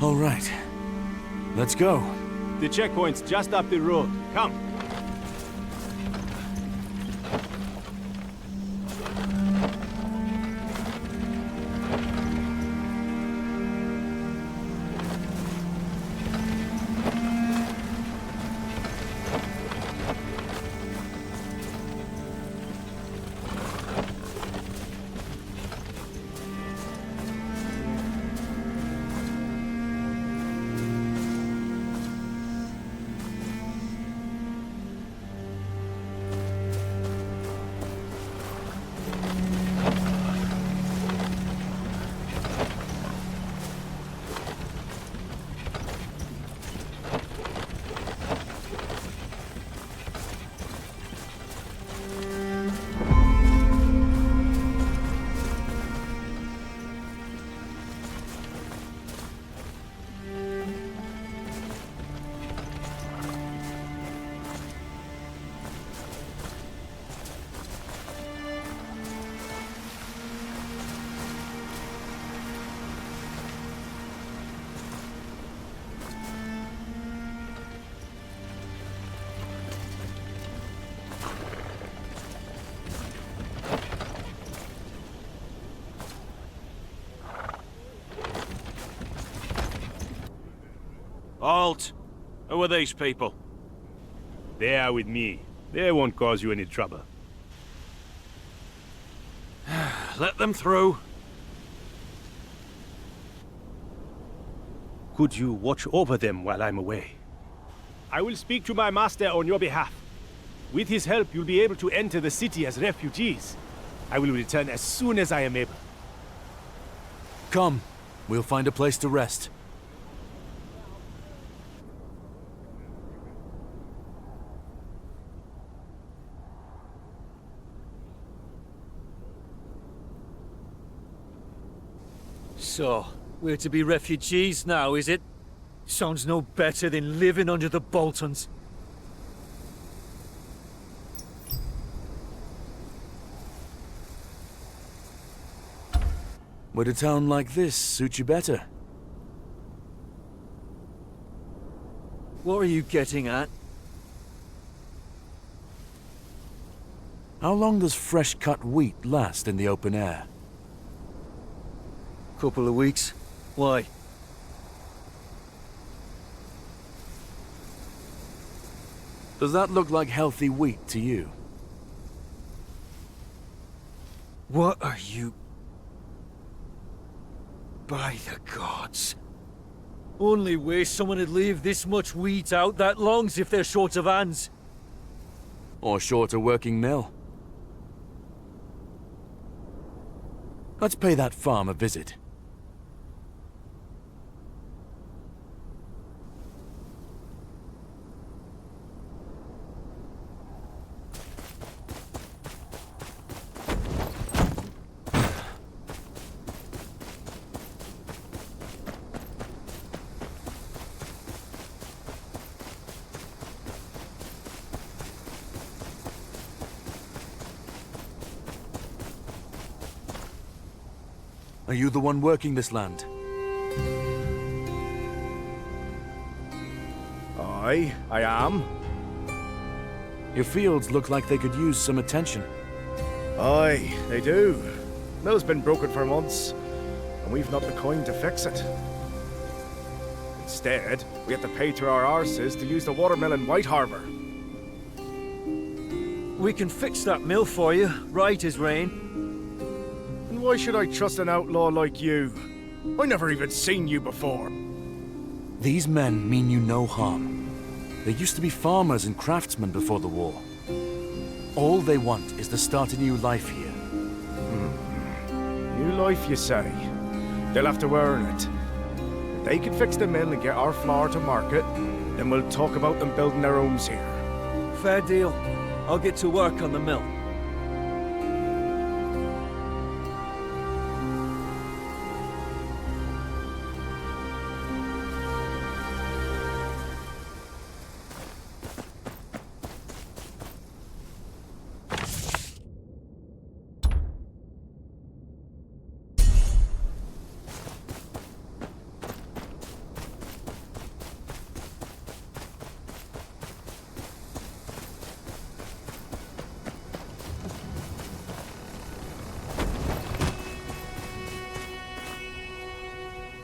All right. Let's go. The checkpoint's just up the road. Come. Halt! Who are these people? They are with me. They won't cause you any trouble. Let them through. Could you watch over them while I'm away? I will speak to my master on your behalf. With his help, you'll be able to enter the city as refugees. I will return as soon as I am able. Come. We'll find a place to rest. So, we're to be refugees now, is it? Sounds no better than living under the Boltons. Would a town like this suit you better? What are you getting at? How long does fresh-cut wheat last in the open air? Couple of weeks. Why? Does that look like healthy wheat to you? What are you... By the gods. Only way someone would leave this much wheat out that long's if they're short of hands. Or short a working mill? Let's pay that farm a visit. Are you the one working this land? Aye, I am. Your fields look like they could use some attention. Aye, they do. Mill's been broken for months, and we've not the coin to fix it. Instead, we have to pay to our arses to use the watermill in White Harbor. We can fix that mill for you, right as rain. And why should I trust an outlaw like you? I never even seen you before. These men mean you no harm. They used to be farmers and craftsmen before the war. All they want is to start a new life here. New life, you say? They'll have to earn it. If they can fix the mill and get our flour to market, then we'll talk about them building their homes here. Fair deal. I'll get to work on the mill.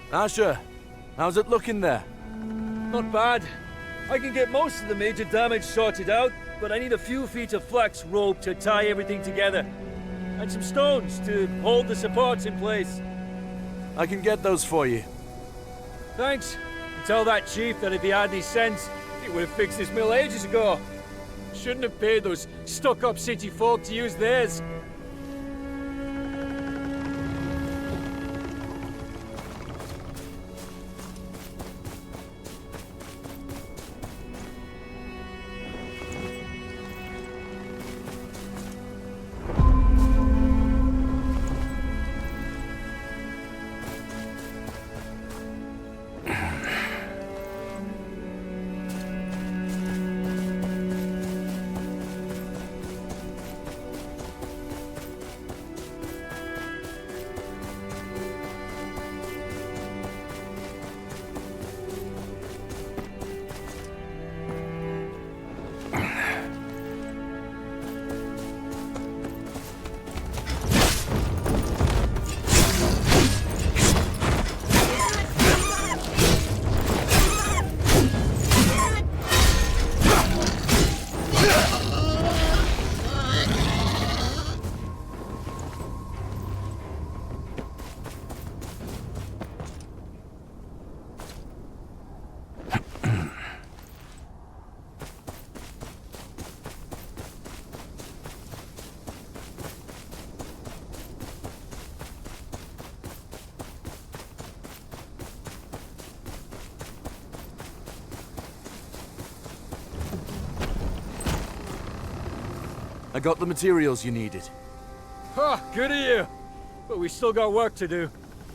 Asher, how's it looking there? Not bad. I can get most of the major damage sorted out, but I need a few feet of flax rope to tie everything together. And some stones to hold the supports in place. I can get those for you. Thanks. And tell that chief that if he had any sense, he would have fixed this mill ages ago. Shouldn't have paid those stuck-up city folk to use theirs. I got the materials you needed. Ha! Good of you! But we still got work to do.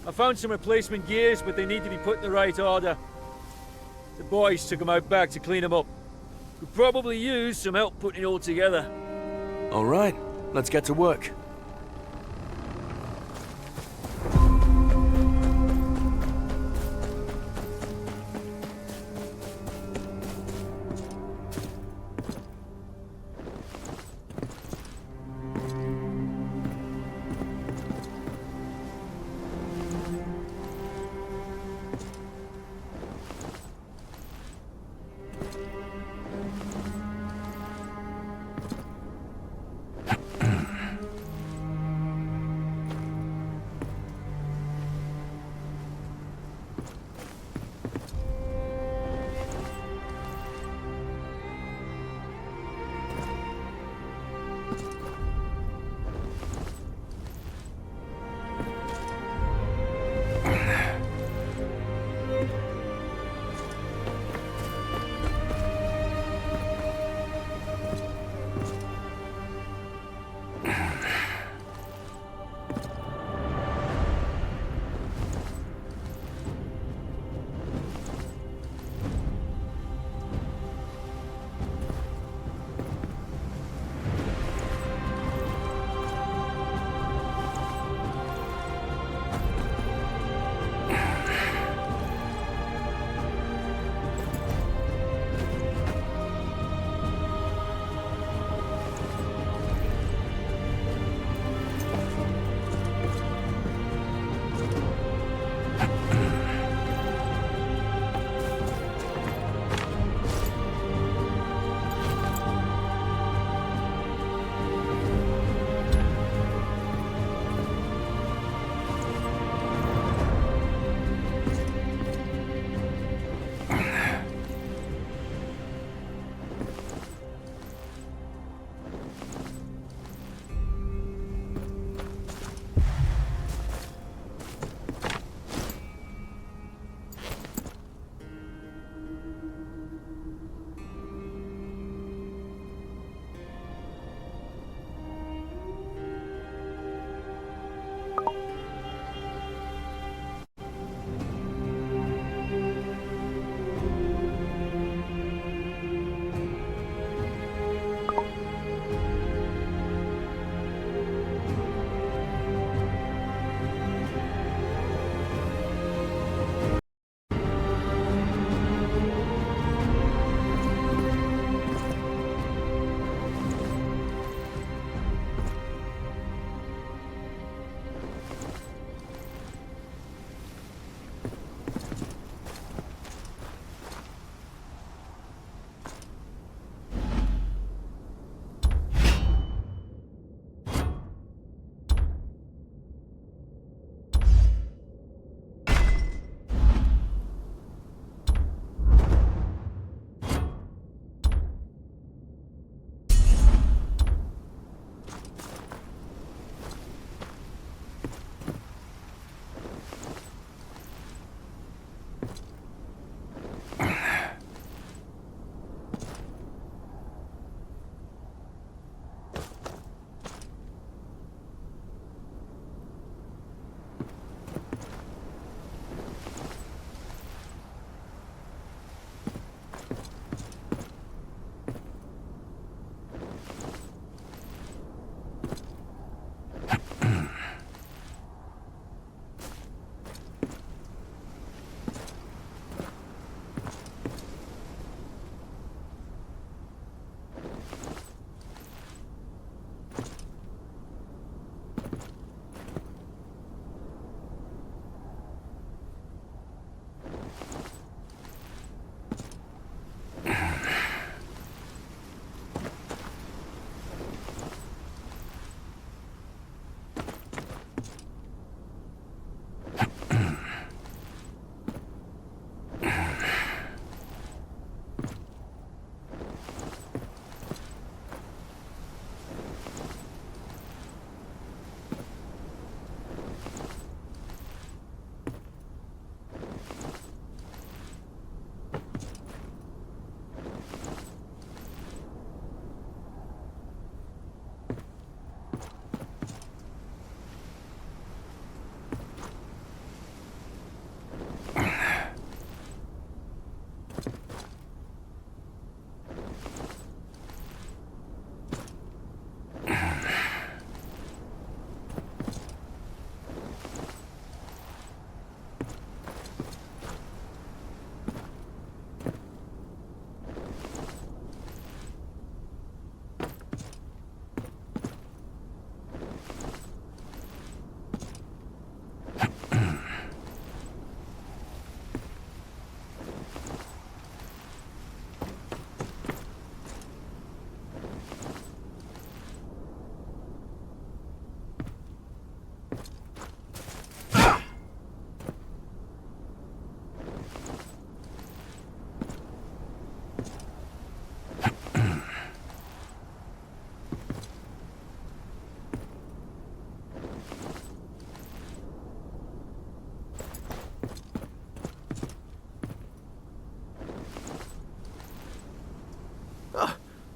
I found some replacement gears, but they need to be put in the right order. The boys took them out back to clean them up. Could probably use some help putting it all together. All right, let's get to work.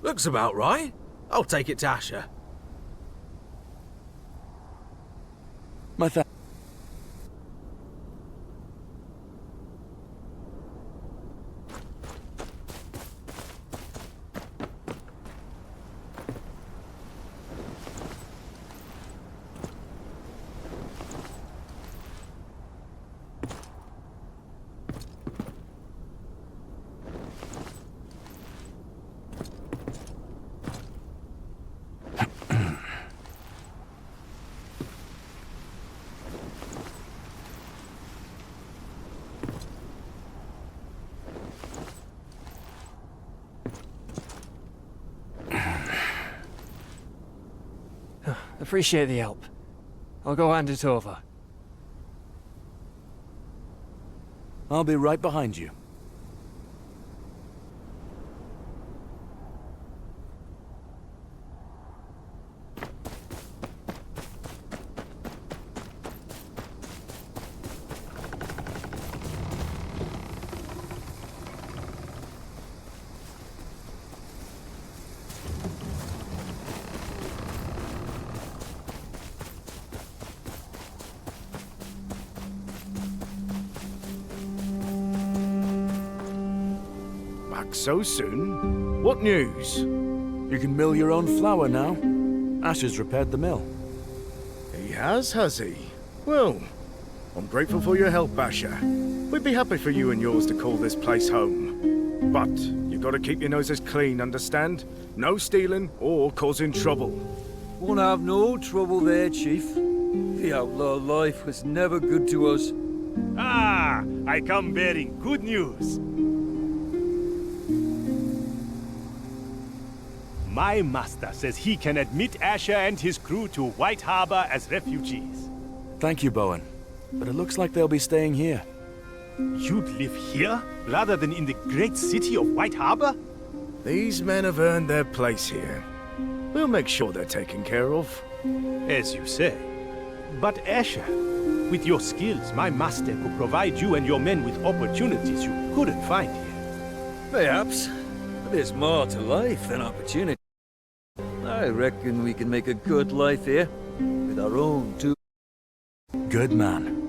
Looks about right. I'll take it to Asher. My thanks. Appreciate the help. I'll go hand it over. I'll be right behind you. Back so soon? What news? You can mill your own flour now. Asher's repaired the mill. He has he? Well, I'm grateful for your help, Asher. We'd be happy for you and yours to call this place home. But you gotta keep your noses clean, understand? No stealing or causing trouble. Won't have no trouble there, Chief. The outlaw life was never good to us. Ah, I come bearing good news. My master says he can admit Asher and his crew to White Harbor as refugees. Thank you, Bowen. But it looks like they'll be staying here. You'd live here, rather than in the great city of White Harbor? These men have earned their place here. We'll make sure they're taken care of. As you say. But Asher, with your skills, my master could provide you and your men with opportunities you couldn't find here. Perhaps. But there's more to life than opportunity. I reckon we can make a good life here, with our own two. Good man.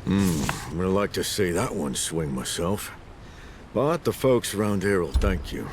I'd like to see that one swing myself. But the folks around here will thank you.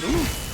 Ooh.